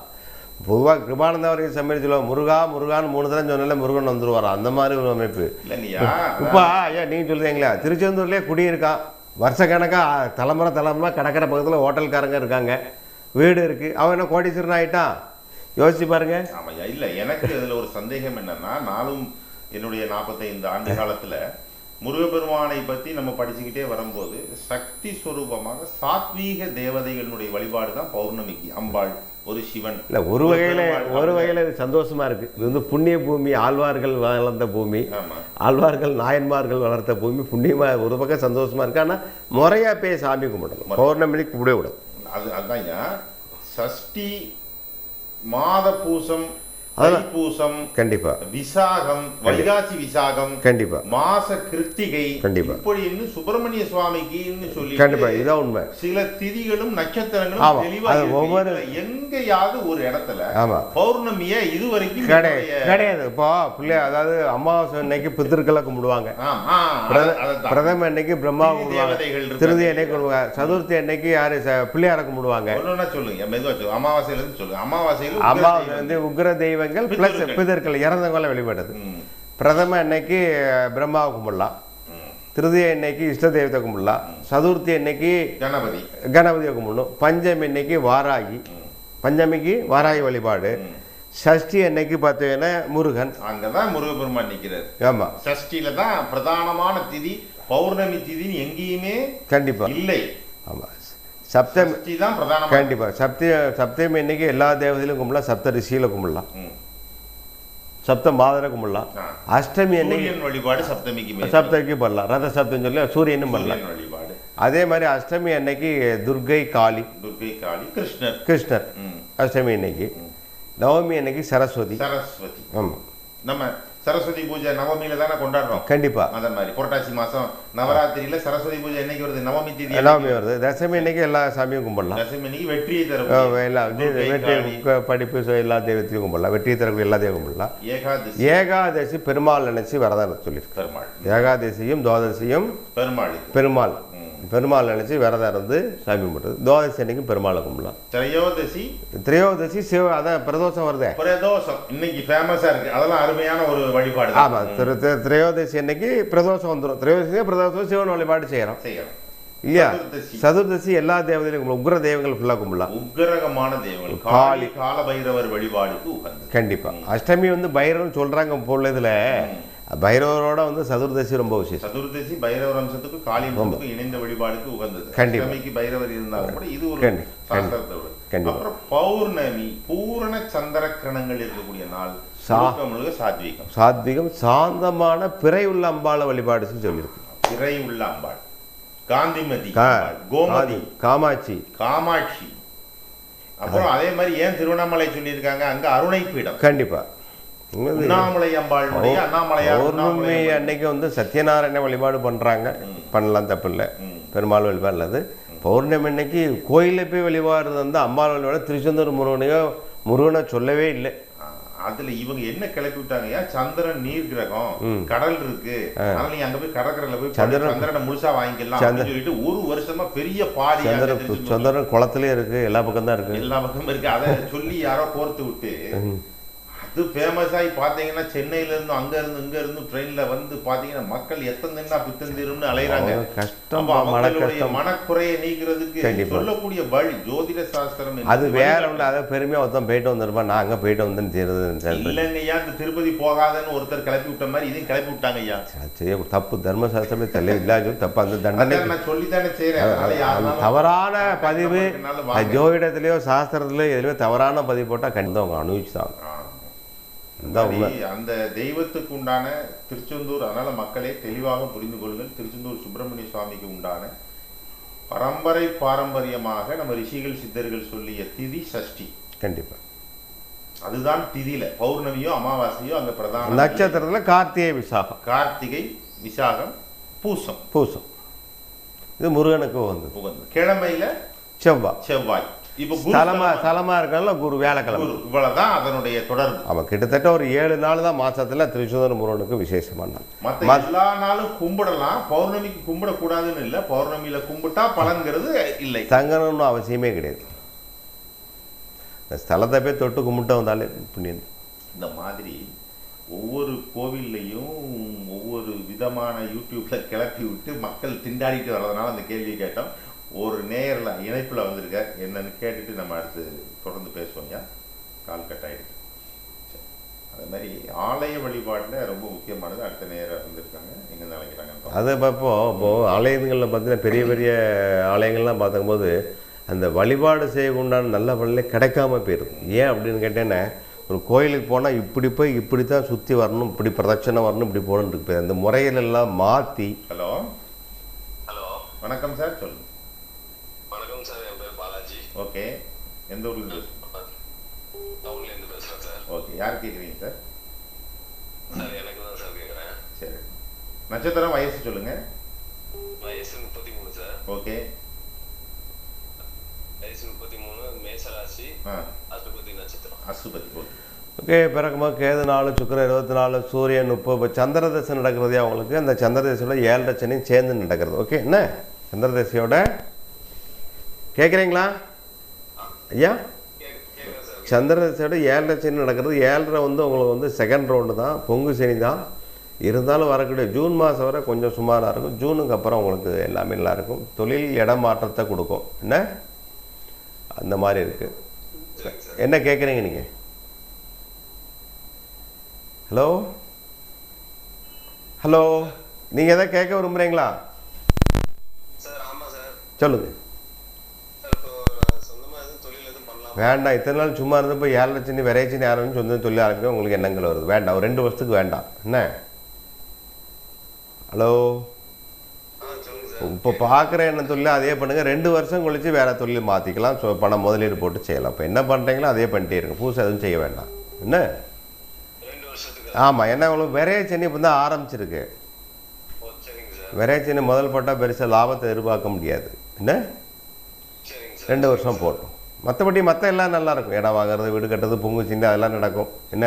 Speaker 2: பொதுவாக கிருபானந்த வரைக்கும் சமையல் சொல்லுவாங்க, முருகா முருகான்னு 3 தடவை சொன்னால முருகன் வந்துருவார். அந்த மாதிரி ஒரு அமைப்பு. இப்போ ஐயா நீங்கள் சொல்லுறீங்களா, திருச்செந்தூர்லேயே குடியிருக்கான் வருஷக்கணக்காக தலைமுறை கடற்கரை பக்கத்தில் ஹோட்டல்காரங்க இருக்காங்க, வீடு இருக்குது. அவன் என்ன கோடீஸ்வரன் ஆகிட்டான்? யோசிச்சு பாருங்க.
Speaker 1: ஆமாய்யா. இல்லை, எனக்கு அதில் ஒரு சந்தேகம் என்னன்னா, நானும் என்னுடைய 45 ஆண்டு காலத்தில் முருகப்பெருமானை பற்றி நம்ம படிச்சுக்கிட்டே வரும்போது சக்தி ஸ்வரூபமாக சாத்வீக தேவதைகளுடைய வழிபாடு தான் பௌர்ணமிக்கு. அம்பாள், ஒரு சிவன்.
Speaker 2: இல்லை, ஒரு வகையில் இது சந்தோஷமா இருக்கு. இது புண்ணிய பூமி, ஆழ்வார்கள் வளர்ந்த பூமி, ஆழ்வார்கள் நாயன்மார்கள் வளர்த்த பூமி, புண்ணியமா ஒரு பக்கம் சந்தோஷமா இருக்கு. ஆனால் முறையா போய் சாமி கும்பிடணும், பௌர்ணமிக்கு கும்பிட விடும்.
Speaker 1: அதுதான் சஷ்டி, மாத பூசம், பூசம்,
Speaker 2: கண்டிப்பா
Speaker 1: விசாகம், வைகாசி விசாகம்,
Speaker 2: கண்டிப்பா
Speaker 1: மாச கிருத்திகை,
Speaker 2: கண்டிப்பா
Speaker 1: இப்படி சுப்பிரமணிய சுவாமிக்கு சொல்லி
Speaker 2: கண்டிப்பா இதான் உண்மை.
Speaker 1: சில திதிகளும் நட்சத்திரங்களும் தெளிவாக ஒவ்வொரு எங்கேயாவது ஒரு இடத்துல பௌர்ணமிய இதுவரைக்கும்
Speaker 2: கிடையாது. இப்போ பிள்ளைய அதாவது அமாவாசை அன்னைக்கு பித்திருக்களை கும்பிடுவாங்க, பிரதம அன்னைக்கு பிரம்மா கும்பிடுவாங்க, திருதி அன்னைக்கு கும்பிடுவாங்க, சதுர்த்தி அன்னைக்கு யாரு பிள்ளையார கும்பிடுவாங்க.
Speaker 1: சொல்லுங்க, மெதுவா அமாவாசையில இருந்து சொல்லுங்க.
Speaker 2: அமாவாசை உக்ர தெய்வங்கள் பிளஸ் பிதர்கள் இறந்தவங்களை வெளிப்படுது. பிரதம அன்னைக்கு பிரம்மாவை கும்பிடலாம், திருதிய அன்னைக்கு இஷ்ட தெய்வத்தை கும்பிடலாம், சதுர்த்தி அன்னைக்கு கணபதியை கும்பிடணும், பஞ்சமி அன்னைக்கு வாராகி, பஞ்சமிக்கு வாராகி வழிபாடு, சஷ்டி அன்னைக்கு பார்த்தீங்கன்னா முருகன். அங்கதான்
Speaker 1: முருகப்பெருமான் நிற்கிறார்.
Speaker 2: ஆமா,
Speaker 1: சஷ்டியில தான் பிரதானமான திதி. பௌர்ணமி திதி எங்கேயுமே
Speaker 2: கண்டிப்பா இல்லை. ஆமா, சப்தமி தான் பிரதானம். கண்டிப்பா சப்தமி அன்னைக்கு எல்லா தேவதையிலும் கும்பிடலாம், சப்த ரிஷியில கும்பிடலாம், சப்த மாதரை கும்பிடலாம். அஷ்டமி அன்னைக்கு
Speaker 1: வழிபாடு
Speaker 2: சப்தமிக்கு பண்ணலாம், ரத சப்தம் சொல்லி சூரியனும் பண்ணலாம் வழிபாடு. அதே மாதிரி அஷ்டமி அன்னைக்கு துர்கை காளி, கிருஷ்ணர் அஷ்டமி அன்னைக்கு. நவமி அன்னைக்கு சரஸ்வதி. ஆமா,
Speaker 1: நம்ம சரஸ்வதி பூஜை நவமியில தானே கொண்டாடுறோம்.
Speaker 2: கண்டிப்பா
Speaker 1: அந்த மாதிரி புரட்டாசி மாசம் நவராத்திரியில சரஸ்வதி பூஜை என்னைக்கு வருது? நவமி தேதி.
Speaker 2: நவமி வருது. தசமி அன்னைக்கு எல்லா சாமியும் கும்பிடலாம்.
Speaker 1: தசமி அன்னைக்கு வெற்றியை தரும்
Speaker 2: வெற்றி படிப்பு எல்லா தெய்வத்தையும் கும்பிடலாம், வெற்றியை தரக்கூடிய எல்லா தெய்வம் கும்பிடலாம். ஏகாதசி பெருமாள் நினைச்சு வரதான் சொல்லியிருக்கு. ஏகாதசியும் துவாதசியும் பெருமாள் பெருமாள் நினச்சி விரதம் இருந்து சாமி கும்பிட்றது. துவாதசி அன்னைக்கு பெருமாளை கும்பிடலாம். திரையோதசி அதான் பிரதோஷம் வருதே,
Speaker 1: பிரதோஷம் இன்னைக்கு ஃபேமஸாக இருக்குது. அதெல்லாம் அருமையான ஒரு வழிபாடு.
Speaker 2: ஆமாம், திரையோதசி அன்னைக்கு பிரதோஷம் வந்துடும். திரையோதசி பிரதோஷம் சிவன் வழிபாடு செய்கிறோம் இல்லையா? சதுர்தசி எல்லா தேவதையும் உக்ர தெய்வங்கள் ஃபுல்லாக கும்பிடலாம்.
Speaker 1: உக்ரகமான தெய்வங்கள் காளி கால பைரவர் வழிபாடுக்கு உகந்தது.
Speaker 2: கண்டிப்பாக. அஷ்டமி வந்து பைரவன் சொல்கிறாங்க பொழுதுல, பைரவரோட வந்து சதுர்தசி ரொம்ப விசேஷம்.
Speaker 1: சதுர்தசி பைரவர் அம்சத்துக்கு காளி அம்சத்துக்கு இணைந்த வழிபாடுக்கு உகந்தது.
Speaker 2: கண்டிப்பாக
Speaker 1: பைரவர் இருந்தாலும் கூட இது ஒரு சாஸ்திரத்தோடு. அப்புறம் பௌர்ணமி பூரண சந்திர கிரணங்கள் இருக்கக்கூடிய நாள். சாத்வீகம்
Speaker 2: சாத்வீகம் சாந்தமான பிறை உள்ள அம்பாளை வழிபாடு சொல்லியிருக்கு.
Speaker 1: பிறை உள்ள அம்பாள் காந்திமதி, கோமதி,
Speaker 2: காமாட்சி.
Speaker 1: அப்புறம் அதே மாதிரி ஏன் திருவண்ணாமலை சொல்லியிருக்காங்க, அங்க அருணை பீடம்.
Speaker 2: கண்டிப்பா.
Speaker 1: அண்ணாமலை அம்பாள்
Speaker 2: பௌர்ணமி அன்னைக்கு வந்து சத்யநாராயண வழிபாடு பண்றாங்க, பண்ணலாம், தப்பு இல்லை. பெருமாள் வழிபாடு இல்லாது பௌர்ணமி அன்னைக்கு கோயிலில் போய் வழிபாடுறது வந்து அம்பாள் வழிபாடு. திருச்செந்தூர் முருகனை சொல்லவே இல்லை.
Speaker 1: அதுல இவங்க என்ன கிளப்பி விட்டாங்க, சந்திரன் நீர் கிரகம், கடல் இருக்கு, அதனால நீங்க அங்க போய் கடற்கரையில போய் சந்திரனை முழுசா வாங்கிக்கலாம் சொல்லிட்டு ஒரு வருஷமா பெரிய பாடி.
Speaker 2: சந்திரன் குளத்திலே இருக்கு, எல்லா பக்கம் தான் இருக்கு,
Speaker 1: எல்லா பக்கமும் இருக்கு. அதை சொல்லி யாரோ கோர்த்து விட்டு அது ஃபேமஸ் ஆகி பாத்தீங்கன்னா சென்னையில இருந்து அங்க இருந்து இங்க இருந்து ட்ரெயின்ல வந்து பாத்தீங்கன்னா மக்கள் எத்தனை பித்தந்திரும்னு அலைகிறாங்க.
Speaker 2: கஷ்டம்,
Speaker 1: மனக்குறையை நீக்கிறதுக்கு சொல்லக்கூடிய வழி ஜோதிட சாஸ்திரம்.
Speaker 2: அது வேற ஒண்ணு. அதை பெருமையா ஒருத்தன் போயிட்டு வந்துருப்பா, நான் அங்க போயிட்டு வந்தேன்னு தெரியுது
Speaker 1: இல்லைங்கய்யா. இந்த திருப்பதி போகாதன்னு ஒருத்தர் கிளப்பி விட்ட மாதிரி இதையும் கிளப்பி விட்டாங்க ஐயா.
Speaker 2: செய்ய தப்பு, தர்மசாஸ்திரமே தெரியல இல்லாத தப்பு. அந்த தண்டனை
Speaker 1: நான் சொல்லித்தானே செய்யறேன்.
Speaker 2: தவறான பதிவு ஜோதிடத்திலயோ சாஸ்திரத்திலயோ எதுலையோ தவறான பதிவு போட்டா கண்டிப்பா அவங்க அனுபவிச்சுதான்.
Speaker 1: அந்த தெய்வத்துக்கு உண்டான திருச்செந்தூர், அதனால மக்களே தெளிவாக புரிந்து கொள்ளுங்கள். திருச்செந்தூர் சுப்பிரமணிய சுவாமிக்கு உண்டான பாரம்பரியமாக நம்ம ரிஷிகள் சித்தர்கள் சொல்லிய திதி சஷ்டி.
Speaker 2: கண்டிப்பா
Speaker 1: அதுதான் திதியில பௌர்ணமியோ அமாவாசையோ அங்க பிரதான
Speaker 2: நட்சத்திரத்துல கார்த்திகை விசாகம்,
Speaker 1: கார்த்திகை விசாகம்
Speaker 2: பூசம் இது முருகனுக்கு உகந்தது.
Speaker 1: கிழமையில செவ்வாய்.
Speaker 2: ஸ்தலமா இருக்கனால குரு வியாழக்கிழமை.
Speaker 1: இவ்வளவுதான் அதனுடைய தொடர்பு.
Speaker 2: ஆமா, கிட்டத்தட்ட ஒரு 7 நாள் தான் மாசத்துல திருச்செந்தூர் முருகனுக்கு விசேஷமான.
Speaker 1: மற்ற எல்லா நாளும் கும்பிடலாம், பௌர்ணமிக்கு கும்பிடக்கூடாதுன்னு இல்லை. பௌர்ணமியில கும்பிட்டா பலன்கிறது இல்லை,
Speaker 2: தங்கணும்னு அவசியமே கிடையாது. ஸ்தலத்தை போய் தொட்டு கும்பிட்டு வந்தாலே புண்ணியம்.
Speaker 1: இந்த மாதிரி ஒவ்வொரு கோவில்லையும் ஒவ்வொரு விதமான யூடியூப்ல கிளப்பி விட்டு மக்கள் திண்டாடிட்டு வர்றதுனால அந்த கேள்வி கேட்டோம். ஒரு நேரில் இணைப்பில் வந்திருக்க என்னன்னு கேட்டுட்டு நம்ம அடுத்து தொடர்ந்து பேசுவோம். கால் கட் ஆகிடுச்சு. அது மாதிரி ஆலய வழிபாட்டில் ரொம்ப முக்கியமானது. அடுத்த நேரம் வந்திருக்காங்க, எங்கே நினைக்கிறாங்க
Speaker 2: அதை பார்ப்போம். இப்போது ஆலயங்களில் பார்த்தீங்கன்னா பெரிய பெரிய ஆலயங்கள்லாம் பார்க்கும்போது அந்த வழிபாடு செய்யக்குண்டான நல்ல பலனே கிடைக்காம போயிடுது. ஏன் அப்படின்னு கேட்டேன்னா, ஒரு கோயிலுக்கு போனால் இப்படி போய் இப்படி தான் சுற்றி வரணும், இப்படி பிரதட்சணை வரணும், இப்படி போகணுன்னு இருக்கு. அந்த முறையிலெல்லாம் மாற்றி.
Speaker 1: ஹலோ வணக்கம் சார், சொல்லுங்கள்.
Speaker 3: வணக்கம் சார், என் பேர் பாலாஜி.
Speaker 1: ஓகே, எந்த ஊர்ல இருந்து?
Speaker 3: டவுன்ல இருந்து பேசுறேன் சார்.
Speaker 1: ஓகே, யார் கேக்குறீங்க சார்?
Speaker 3: சார் எனக்கு தான் சார் கேக்குறேன்.
Speaker 1: சரி, நட்சத்திரம் வயசு சொல்லுங்க.
Speaker 3: வயசு 33 சார்.
Speaker 1: ஓகே,
Speaker 3: வயசு 33, மேஷ ராசி, அசுபதி நட்சத்திரம்.
Speaker 1: அசுபதி.
Speaker 2: ஓகே, பிறகுமா கேது 4, சுக்கிரன் 24, சூரியன் 30. சந்திரதசை நடக்கிறதே அவங்களுக்கு. அந்த சந்திரதசையோட 7 சனியும் சேர்ந்து நடக்கிறது. ஓகே, என்ன சந்திரதசையோட கேட்குறீங்களா ஐயா? சந்திரதசையோட 7 சனி நடக்கிறது. 7 வந்து உங்களுக்கு வந்து செகண்ட் ரவுண்டு தான், பொங்கு சனி தான். இருந்தாலும் வரக்கூடிய ஜூன் மாதம் வரை கொஞ்சம் சுமாராக இருக்கும். ஜூனுக்கு அப்புறம் உங்களுக்கு எல்லாமே நல்லா இருக்கும். தொழில் இடம் மாற்றத்தை கொடுக்கும். என்ன அந்த மாதிரி இருக்குது. என்ன கேட்குறீங்க நீங்கள்? ஹலோ, நீங்கள் எதாவது கேட்க விரும்புகிறீங்களா? சொல்லுங்கள். வேண்டாம், இத்தனை நாள் சும்மா இருந்தப்போ 7 சனி விரைச்சினி ஆரம்பிச்சு சொந்த தொழில் ஆரம்பிக்க உங்களுக்கு எண்ணங்கள் வருது. வேண்டாம், ஒரு 2 வருஷத்துக்கு வேண்டாம். என்ன? ஹலோ, இப்போ பார்க்குற என்ன தொழில் அதே பண்ணுங்கள். 2 வருஷம் கழிச்சு வேறு தொழில் மாற்றிக்கலாம். பணம் முதலீடு போட்டு செய்யலாம். இப்போ என்ன பண்ணுறீங்களோ அதே பண்ணிட்டே இருங்க. புதுசாக எதுவும் செய்ய வேண்டாம். என்ன? ஆமாம், ஏன்னா உங்களுக்கு விரைச்சனி இப்போ தான் ஆரம்பிச்சிருக்கு. விரைச்சனி முதல் போட்டால் பெருசாக லாபத்தை எதிர்பார்க்க முடியாது. என்ன? 2 வருஷம் போட்டோம். மற்றபடி மற்ற எல்லாம் நல்லாயிருக்கும். இடம் வாங்குறது, வீடு கட்டுறது, பொங்கு சின்ன அதெல்லாம் நடக்கும். என்ன?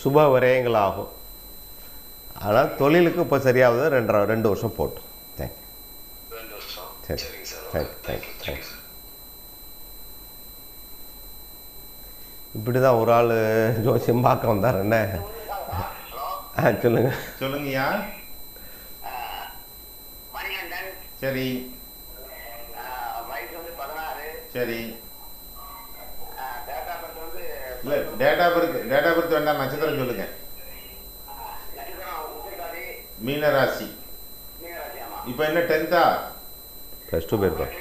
Speaker 2: சுப விரயங்கள் ஆகும். ஆனால் தொழிலுக்கு இப்போ சரியாகுது. 2 வருஷம் போட்டோம். தேங்க்யூ. சரி,
Speaker 3: சரிங்க சார்.
Speaker 2: தேங்க்யூ.
Speaker 3: தேங்க்யூ.
Speaker 2: இப்படி தான் ஒரு ஆள் ஜோசியம் பார்க்க வந்தார். என்ன சொல்லுங்கள்.
Speaker 1: சொல்லுங்கய்யா. சரி சரி. இல்லை, டேட்டா பர்த் வேண்டாம், நட்சத்திரம் சொல்லுங்க. மீனராசி. இப்போ என்ன 10th
Speaker 2: +2 போயிருக்கோம்.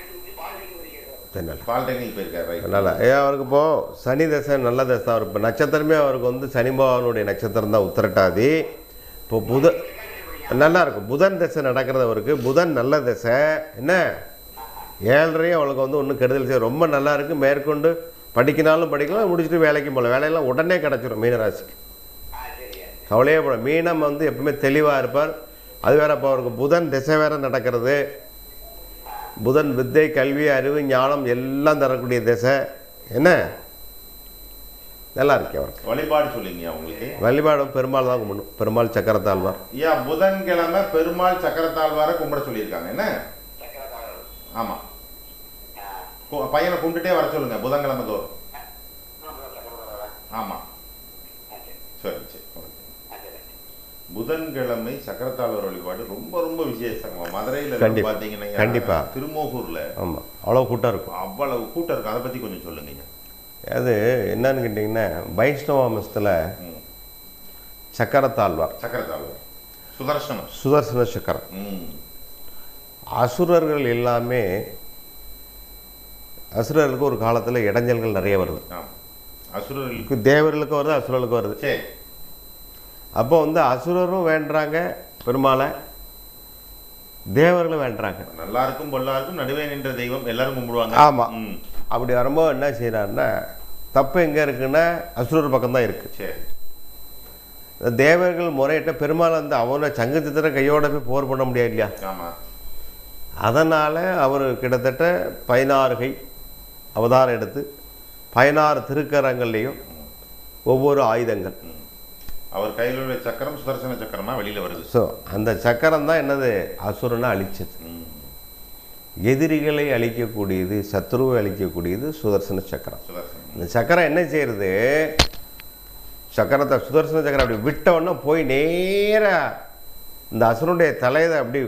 Speaker 1: பாலிடெக்னிக் போயிருக்காரு. ரைட்.
Speaker 2: அதனால் அவருக்கு இப்போது சனி தசை நல்ல தசை. அவர் இப்போ நட்சத்திரமே அவருக்கு வந்து சனி பகவானுடைய நட்சத்திரம் தான் உத்திரட்டாதி. இப்போ நல்லா இருக்கும். புதன் தசை நடக்கிறது அவருக்கு. புதன் நல்ல தசை. என்ன 7.5 அவளுக்கு வந்து ஒன்றும் கெடுதல் செய்ய ரொம்ப நல்லா இருக்குது. மேற்கொண்டு படிக்கினாலும் படிக்கலாம், முடிச்சுட்டு வேலைக்கும் போகலாம். வேலையெல்லாம் உடனே கிடச்சிடும் மீனராசிக்கு. கவலையே போட. மீனம் வந்து எப்பவுமே தெளிவாக இருப்பார். அது வேறு. இப்போ அவருக்கு புதன் திசை வேறு நடக்கிறது. புதன் வித்தை, கல்வி, அறிவு, ஞானம் எல்லாம் தரக்கூடிய திசை. என்ன நல்லா இருக்கு அவருக்கு.
Speaker 1: வழிபாடு சொல்லிங்க உங்களுக்கு.
Speaker 2: வழிபாடு பெருமாள் தான் கும்பிடணும். பெருமாள் சக்கரத்தாழ்வார்.
Speaker 1: புதன்கிழமை பெருமாள் சக்கரத்தாழ்வாரை கும்பிட சொல்லியிருக்காங்க. என்ன? ஆமாம். பையனை கும்பிட்டுட்டே வர சொல்லுங்க புதன்கிழமை தோறும். ஆமாம். சரி சரி. புதன்கிழமை சக்கரத்தாழ்வார் வழிபாடு ரொம்ப ரொம்ப விசேஷம். மதுரையில் பார்த்தீங்கன்னா
Speaker 2: கண்டிப்பாக
Speaker 1: திருமோகூரில்
Speaker 2: ஆமாம் அவ்வளோ கூட்டம் இருக்கும்.
Speaker 1: அவ்வளவு கூட்டம் இருக்கும். அதை பற்றி கொஞ்சம் சொல்லுங்க.
Speaker 2: அது என்னன்னு கேட்டிங்கன்னா, வைஷ்ணவமஸ்தில் சக்கரத்தாழ்வார் சுதர்சன சக்கரம். அசுரர்கள் எல்லாமே அசுரர்களுக்கு ஒரு காலத்தில் இடைஞ்சல்கள் நிறைய வருது. அசுரர்களுக்கு தேவர்களுக்கு வருது, அசுரர்களுக்கு வருது. அப்போ வந்து அசுரரும் வேண்டுறாங்க பெருமாளை, தேவர்களும் வேண்டுறாங்க.
Speaker 1: நல்லா இருக்கும் பொல்லா இருக்கும் நடுவே நின்ற தெய்வம் எல்லாரும் கும்பிடுவாங்க.
Speaker 2: ஆமாம். அப்படி வரும்போது என்ன செய்யறாருன்னா, தப்பு எங்கே இருக்குன்னா அசுரர் பக்கம்தான் இருக்குது. தேவர்கள் முறையிட்ட பெருமாள் வந்து அவனை சங்கு சித்திர கையோட போய் போர் பண்ண முடியாது இல்லையா? அதனால் அவர் கிட்டத்தட்ட 16 கை அவதாரம் எடுத்து 16 திருக்கரங்கள்லேயும் ஒவ்வொரு ஆயுதங்கள்.
Speaker 1: அவர் கையில் உள்ள சக்கரம் சுதர்சன சக்கரமாக வெளியில் வருது.
Speaker 2: ஸோ அந்த சக்கரம் தான் என்னது, அசுரனை அழிச்சது. எதிரிகளை அழிக்கக்கூடியது, சத்ருவை அழிக்கக்கூடியது சுதர்சன சக்கரம். இந்த சக்கரம் என்ன செய்யறது, சக்கரத்தை சுதர்சன சக்கரம் அப்படி விட்டவுடனே போய் நேராக இந்த அசுரனுடைய தலையை அப்படி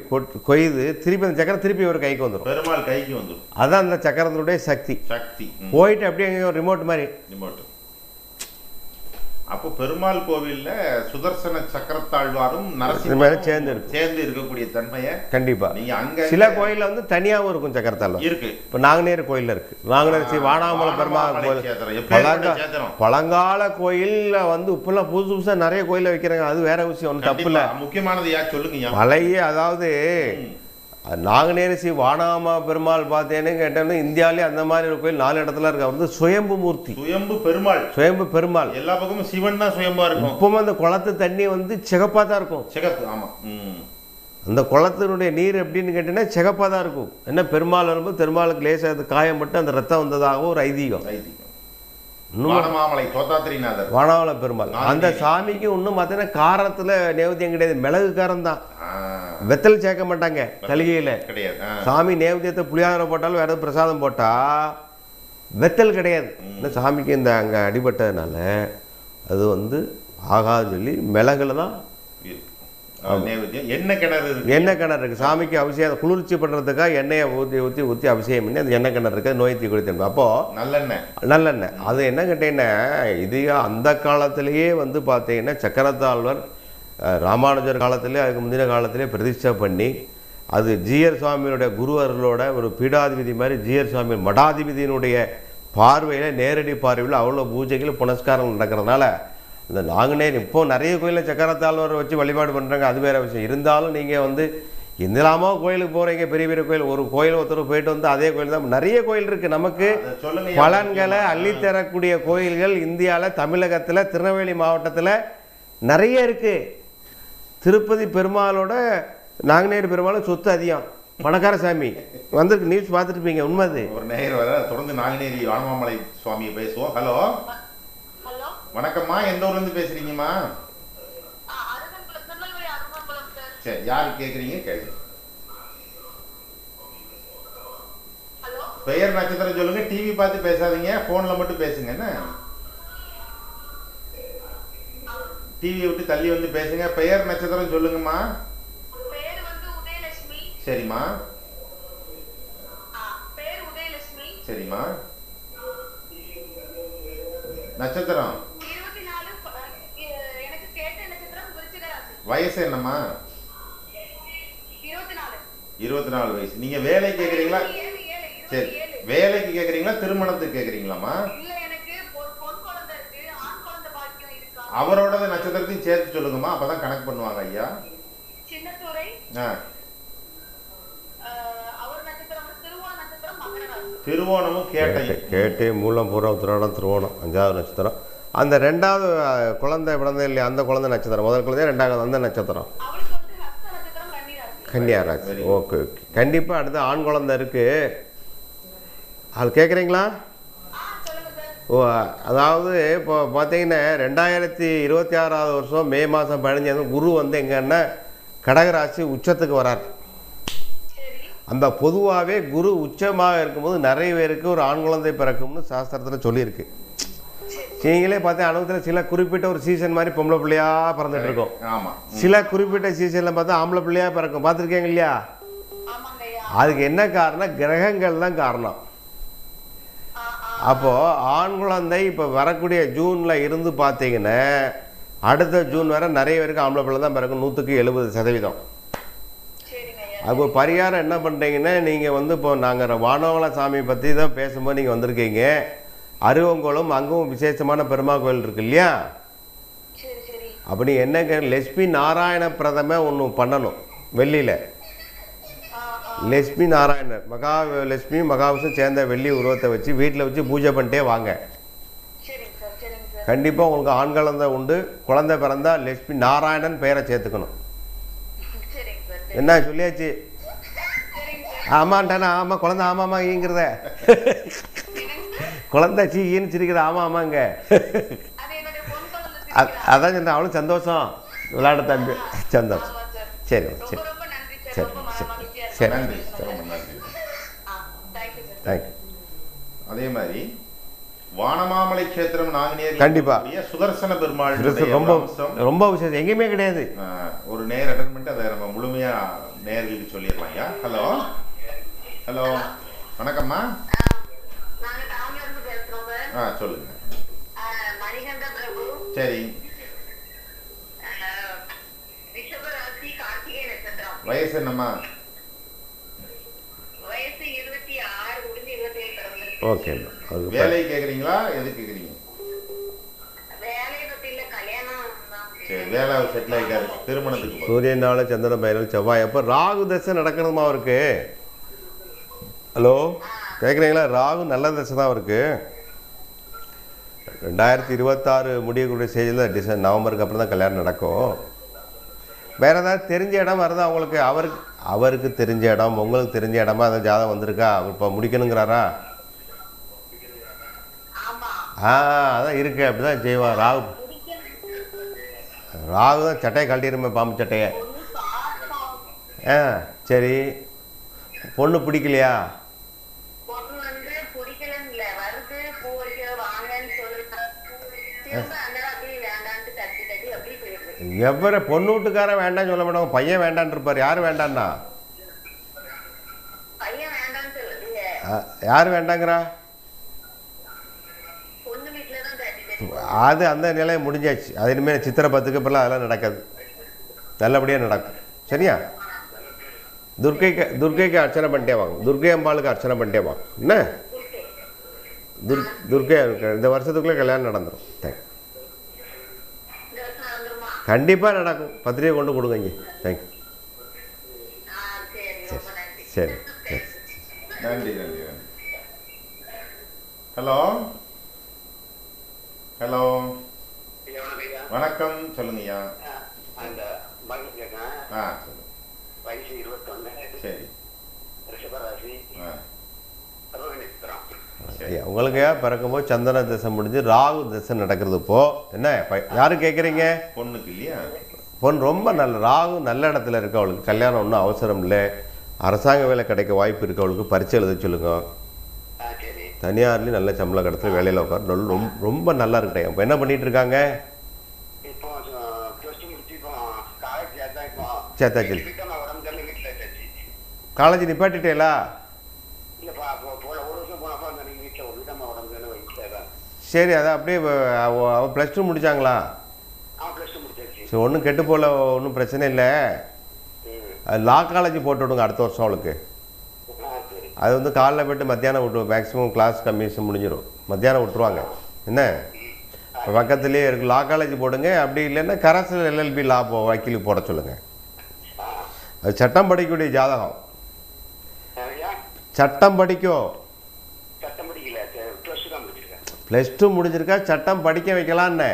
Speaker 2: கொய்து திருப்பி அந்த சக்கரம் திருப்பி ஒரு கைக்கு வந்துடும்.
Speaker 1: பெருமாள் கைக்கு வந்துடும்.
Speaker 2: அதான் அந்த சக்கரத்தினுடைய சக்தி. போயிட்டு அப்படியே ரிமோட் மாதிரி.
Speaker 1: அப்போ பெருமாள் கோவில்ல சுதர்சன சக்கரத்தாழ்வாரும் நரசிம்மரும் சேர்ந்து இருக்கக்கூடிய தன்மையை கண்டிப்பா நீங்க அங்க
Speaker 2: சில கோயில்ல வந்து தனியாவும் இருக்கும் சக்கரத்தாழ்வார் இருக்கு. இப்ப நாங்குநேர் கோயில்ல இருக்கு. நாங்குநேர் ஸ்ரீ வாடாமலை பெருமாள் கோயில் பழங்கால கோயில்ல வந்து இப்பெல்லாம் புதுசு புதுசா நிறைய கோயில வைக்கிறாங்க. அது வேற விஷயம், ஒன்றும் தப்பு இல்லை.
Speaker 1: முக்கியமானது யார் சொல்லுங்க.
Speaker 2: பழைய அதாவது நாங்குநேர் ஸ்ரீ வாடாமா பெருமாள் பார்த்தேன்னு கேட்டோம்னா இந்தியாவிலே அந்த மாதிரி ஒரு கோயில் 4 இடத்துல இருக்கு. வந்து சுயம்பு மூர்த்தி, சுயம்பு பெருமாள்.
Speaker 1: எல்லா பக்கமும் சிவன் தான் சுயம்பா இருக்கும்.
Speaker 2: இப்பவும் அந்த குளத்து தண்ணி வந்து சிகப்பா தான் இருக்கும்.
Speaker 1: சிகப்பு. ஆமா.
Speaker 2: அந்த குளத்தினுடைய நீர் எப்படின்னு கேட்டீங்கன்னா சிகப்பா தான் இருக்கும். என்ன பெருமாள் வரும்போது பெருமாளுக்கு லேசாக காயப்பட்டு அந்த ரத்தம் வந்ததாக ஒரு ஐதீகம். வாடாமலை பெருமாள் அந்த சாமிக்கு இன்னும் பார்த்தீங்கன்னா காரத்துல நேவேத்தியம் கிடையாது, மிளகு காரம் தான். வெத்தல் சேர்க்க மாட்டாங்க தலிகையில. சாமி நேவேத்தியத்தை புளியார போட்டாலும் வேற பிரசாதம் போட்டா வெத்தல் கிடையாது. சாமிக்கு இந்த அங்க அடிபட்டதுனால அது வந்து ஆகாதுன்னு சொல்லி மிளகுல தான்
Speaker 1: எண்ணெய்
Speaker 2: கிணறு இருக்கு. சாமிக்கு அபிஷேகம் குளிர்ச்சி பண்றதுக்காக எண்ணெயை ஊற்றி அபிஷேகம் பண்ணி அந்த எண்ணெய் கிணறு இருக்கு. நோய் தீ கொடுத்து அப்போ நல்லெண்ணெய் அது என்ன கேட்டீங்கன்னா, இது அந்த காலத்திலேயே வந்து பார்த்தீங்கன்னா சக்கரத்தாழ்வார் ராமானுஜர் காலத்திலே அதுக்கு முந்தின காலத்திலே பிரதிஷ்டை பண்ணி அது ஜிஆர் சுவாமியினுடைய குருவர்களோட ஒரு பீடாதிபதி மாதிரி ஜிஆர் சுவாமி மடாதிபதியினுடைய பார்வையில் நேரடி பார்வையில் அவ்வளோ பூஜைகள் புனஸ்காரம் நடக்கிறதுனால இந்த நாங்குநேர் இப்போ நிறைய கோயிலில் சக்கரத்தாழ்வாரை வச்சு வழிபாடு பண்ணுறாங்க. அது வேறு விஷயம். இருந்தாலும் நீங்கள் வந்து எந்தலாமோ கோயிலுக்கு போகிறீங்க, பெரிய பெரிய கோயில், ஒரு கோயில் ஒருத்தர் போயிட்டு வந்து அதே கோயில் தான். நிறைய கோயில் இருக்குது. நமக்கு பலன்களை அள்ளித்தரக்கூடிய கோயில்கள் இந்தியாவில் தமிழகத்தில் திருநெல்வேலி மாவட்டத்தில் நிறைய இருக்குது. திருப்பதி பெருமாளோட நாங்குநேர் பெருமாளும் சொத்து அதிகம், பணக்கார சாமி. வந்திருக்கு, நியூஸ் பார்த்துருப்பீங்க. உண்மைது.
Speaker 1: ஒரு நேயர் வர தொடர்ந்து நாங்குநேரி வானமாமலை சுவாமியை பேசுவோம். ஹலோ வணக்கம்மா, எந்த ஊர்ல இருந்து பேசுறீங்கம்மா? சரி, யாரு கேக்குறீங்க? கேளுங்க. பெயர் நட்சத்திரம் சொல்லுங்க. டிவி பார்த்து பேசாதீங்க, போன்ல மட்டும் பேசுங்க. என்ன டிவியை விட்டு தள்ளி வந்து பேசுங்க. பெயர் நட்சத்திரம் சொல்லுங்கம்மா.
Speaker 4: பேர் வந்து உதயலட்சுமி.
Speaker 1: சரிம்மா.
Speaker 4: பேர் உதயலட்சுமி.
Speaker 1: சரிம்மா. நட்சத்திரம்
Speaker 4: 24. எனக்கு கேட்ட நட்சத்திரம் விருச்சிக ராசி.
Speaker 1: வயசு என்னம்மா?
Speaker 4: 24.
Speaker 1: 24 வயசு. நீங்க வேலை கேக்குறீங்களா? சரி, வேலைக்கு கேக்குறீங்களா திருமணத்துக்கு கேக்குறீங்களாம்மா?
Speaker 4: இல்ல, எனக்கு பொன் குழந்தை இருக்கு, ஆண் குழந்தை பாக்கியம் இருக்கா?
Speaker 1: அவரோட நட்சத்திரத்தையும் சேர்த்து சொல்லுங்கம்மா, அப்பதான் கணக்கு பண்ணுவாங்க ஐயா.
Speaker 4: சின்னத்துறை. அவர் நட்சத்திரம் திருவோண நட்சத்திரம், மகர ராசி.
Speaker 1: திருவோணமும்
Speaker 2: கேட்டே மூலம் பூரம் திருவோணம் திருவோணம் 5வது நட்சத்திரம். அந்த 2வது குழந்தை பிறந்த இல்லையா, அந்த குழந்தை நட்சத்திரம் முதல் குழந்தை 2வது அந்த நட்சத்திரம்
Speaker 4: அவளுக்கு வந்து ஹஸ்த நட்சத்திரம்
Speaker 2: கன்னியா ராசி. Okay okay. கண்டிப்பாக அடுத்து ஆண் குழந்தை இருக்குது. அது கேட்குறீங்களா? ஓ, அதாவது இப்போ பார்த்தீங்கன்னா 2026 வருஷம் மே மாதம் 15 குரு வந்து எங்கன்னா கடகராசி உச்சத்துக்கு வரார். அந்த பொதுவாகவே குரு உச்சமாக இருக்கும்போது நிறைய பேருக்கு ஒரு ஆண் குழந்தை பிறக்கும்னு சாஸ்திரத்தில் சொல்லியிருக்கு. நீங்களே பார்த்தா அனுபவத்தில் சில குறிப்பிட்ட ஒரு சீசன் மாதிரி பொம்பளை பிள்ளையாக பிறந்துட்டு இருக்கோம்.
Speaker 1: ஆமாம்.
Speaker 2: சில குறிப்பிட்ட சீசனில் பார்த்தா ஆம்பளை பிள்ளையாக பிறக்கும். பார்த்துருக்கீங்க இல்லையா? அதுக்கு என்ன காரணம்? கிரகங்கள் தான் காரணம். அப்போது ஆண் குழந்தை இப்போ வரக்கூடிய ஜூனில் இருந்து பார்த்தீங்கன்னா அடுத்த ஜூன் வரை நிறைய பேருக்கு ஆம்பளை பிள்ளை தான் பிறக்கும், 100% அப்போ பரிகாரம் என்ன பண்ணுறீங்கன்னா, நீங்கள் வந்து இப்போ நாங்கள் வானவள சாமி பற்றி தான் பேசும்போது நீங்கள் வந்திருக்கீங்க. அருவங்குளம் அங்கும் விசேஷமான பெருமா கோயில் இருக்கு இல்லையா? அப்படி என்ன லட்சுமி நாராயண பிரதம ஒன்று பண்ணணும். வெள்ளியில் லட்சுமி நாராயணர் லட்சுமி மகாவிஷ்ணு சேர்ந்த வெள்ளி உருவத்தை வச்சு வீட்டில் வச்சு பூஜை பண்ணிட்டே வாங்க. கண்டிப்பாக உங்களுக்கு ஆண் குழந்தை உண்டு. குழந்தை பிறந்தா லட்சுமி நாராயணன் பெயரை சேர்த்துக்கணும். என்ன சொல்லியாச்சு? ஆமான்ட்டானா? ஆமாம் குழந்தை ஆமாம்மா ஈங்கிறத குழந்தை சீன்னு சிரிக்கிற. ஆமாம் ஆமாங்க. அதான் சொல்கிறேன். அவளும் சந்தோஷம் விளையாட தம்பி சந்தோஷம். சரி சரி சரி சரி
Speaker 1: நன்றி.
Speaker 2: தேங்க்யூ.
Speaker 1: அதே மாதிரி வானமாமலை கஷேத்திரம் நாங்குநேரி
Speaker 2: கண்டிப்பா
Speaker 1: சுதர்சன பெருமாள்
Speaker 2: ரொம்ப ரொம்ப விசேஷம் எங்கேயுமே கிடையாது.
Speaker 1: ஒரு நேர் அட்டன் பண்ணிட்டு அதை நம்ம முழுமையா நேர்களுக்கு சொல்லிடலாம். ஐயா ஹலோ ஹலோ வணக்கம்மா. சொல்லுங்க. சரி. வயசு என்னம்மா?
Speaker 2: ஓகே.
Speaker 1: வேலை கேக்குறீங்களா? எது கேக்குறீங்க? சரி, வேலை செட்டில் ஆகிட்டாரு. திருமணத்துக்கு
Speaker 2: சூரியனால சந்திரன் பயிரல் செவ்வாய். அப்போ ராகு தசை நடக்கணுமா அவருக்கு? ஹலோ கேட்குறீங்களா? ராகு நல்ல தசை தான் அவருக்கு. 2026 முடியக்கூடிய ஸ்டேஜில் நவம்பருக்கு அப்புறம் தான் கல்யாணம் நடக்கும். வேறு ஏதாவது தெரிஞ்ச இடம் வருதா உங்களுக்கு? அவருக்கு தெரிஞ்ச இடம், உங்களுக்கு தெரிஞ்ச இடமா அந்த ஜாதகம் வந்திருக்கா? இப்போ முடிக்கணுங்கிறாரா? அதான் இருக்கு. அப்படி தான் செய்வான் ராகு. ராகு தான் சட்டையை கழட்டிடுமே, பாம்பு சட்டையை. சரி. பொண்ணு பிடிக்கலையா? எவ்வளோ பொண்ணு வீட்டுக்காரன் வேண்டான்னு சொல்ல மாட்டாங்க, பையன் வேண்டான் இருப்பார். யார் வேண்டான்னா? யார் வேண்டாங்கிறா? அது அந்த நிலையை முடிஞ்சாச்சு. அது இனிமேல் சித்திரை 10க்கு அப்புறம் அதெல்லாம் நடக்காது. நல்லபடியாக நடக்கும். சரியா? துர்க்கைக்கு அர்ச்சனை பண்ணிட்டே வாங்க. துர்க்கை அம்பாளுக்கு அர்ச்சனை பண்ணிட்டே வாங்க. என்ன துர்க்கை இந்த வருஷத்துக்குள்ளே கல்யாணம் நடந்துடும். தேங்க்யூ. கண்டிப்பாக நடக்கும். பத்திரிகை கொண்டு கொடுங்க இங்கே. தேங்க்யூ. சரி சரி.
Speaker 1: நன்றி நன்றி நன்றி. ஹலோ ஹலோ வணக்கம். சொல்லுங்கய்யா. சரி.
Speaker 2: உங்களுக்கு பிறக்கும்போது சந்திர தசை முடிஞ்சு ராகு தசை நடக்கிறது. இப்போ என்ன யாரும் கேட்குறீங்க?
Speaker 1: பொண்ணுக்கு இல்லையா?
Speaker 2: பொண்ணு ரொம்ப நல்ல ராகு நல்ல இடத்துல இருக்கு. அவளுக்கு கல்யாணம் ஒன்றும் அவசரம் இல்லை. அரசாங்க வேலை கிடைக்க வாய்ப்பு இருக்கு. அவளுக்கு பரீட்சை எழுத சொல்லுங்க. தனியார்லேயும் நல்ல சம்பள கடத்தில் வேலையில் உட்கார் ரொம்ப நல்லா இருக்கட்டும். இப்போ என்ன பண்ணிட்டு இருக்காங்க?
Speaker 5: இப்போ +2 முடிச்சு இப்போ காலேஜ் சேர்த்தா இப்போ
Speaker 2: சேர்த்தாச்சு.
Speaker 5: உடம்பு தெரியல வீட்டில் வச்சாச்சு.
Speaker 2: காலேஜ் நிப்பாட்டிட்டேலா?
Speaker 5: இல்லைப்பா போல ஒரு வருஷம் போனப்போ அந்த வீட்டில் ஒரு வீட்டம்மா உடம்பு தெரியல வீட்டில் தான்.
Speaker 2: சரி, அதான் அப்படியே அவள் +2 முடித்தாங்களா?
Speaker 5: அவன் +2 முடிச்சாச்சு.
Speaker 2: சரி, ஒன்றும் கெட்டு போகல, ஒன்றும் பிரச்சனை இல்லை. லா காலேஜ் போட்டு விடுங்க அடுத்த வருஷம் அவளுக்கு.
Speaker 5: சரி.
Speaker 2: அது வந்து காலைல போய்ட்டு மத்தியானம் விட்டுருவோம். மேக்ஸிமம் கிளாஸ் கம்மிஷன் முடிஞ்சிடும், மத்தியானம் விட்டுருவாங்க. என்ன இப்போ பக்கத்துலேயே இருக்குது, லா காலேஜ் போடுங்க. அப்படி இல்லைன்னா கரஸில் LLB லா வக்கீலுக்கு போட சொல்லுங்கள். அது சட்டம் படிக்கக்கூடிய ஜாதகம், சட்டம் படிக்கும்.
Speaker 5: சட்டம் படிக்கல, +2 தான் முடிச்சிருக்கேன்.
Speaker 2: +2 முடிஞ்சிருக்கா, சட்டம் படிக்க வைக்கலான்னு.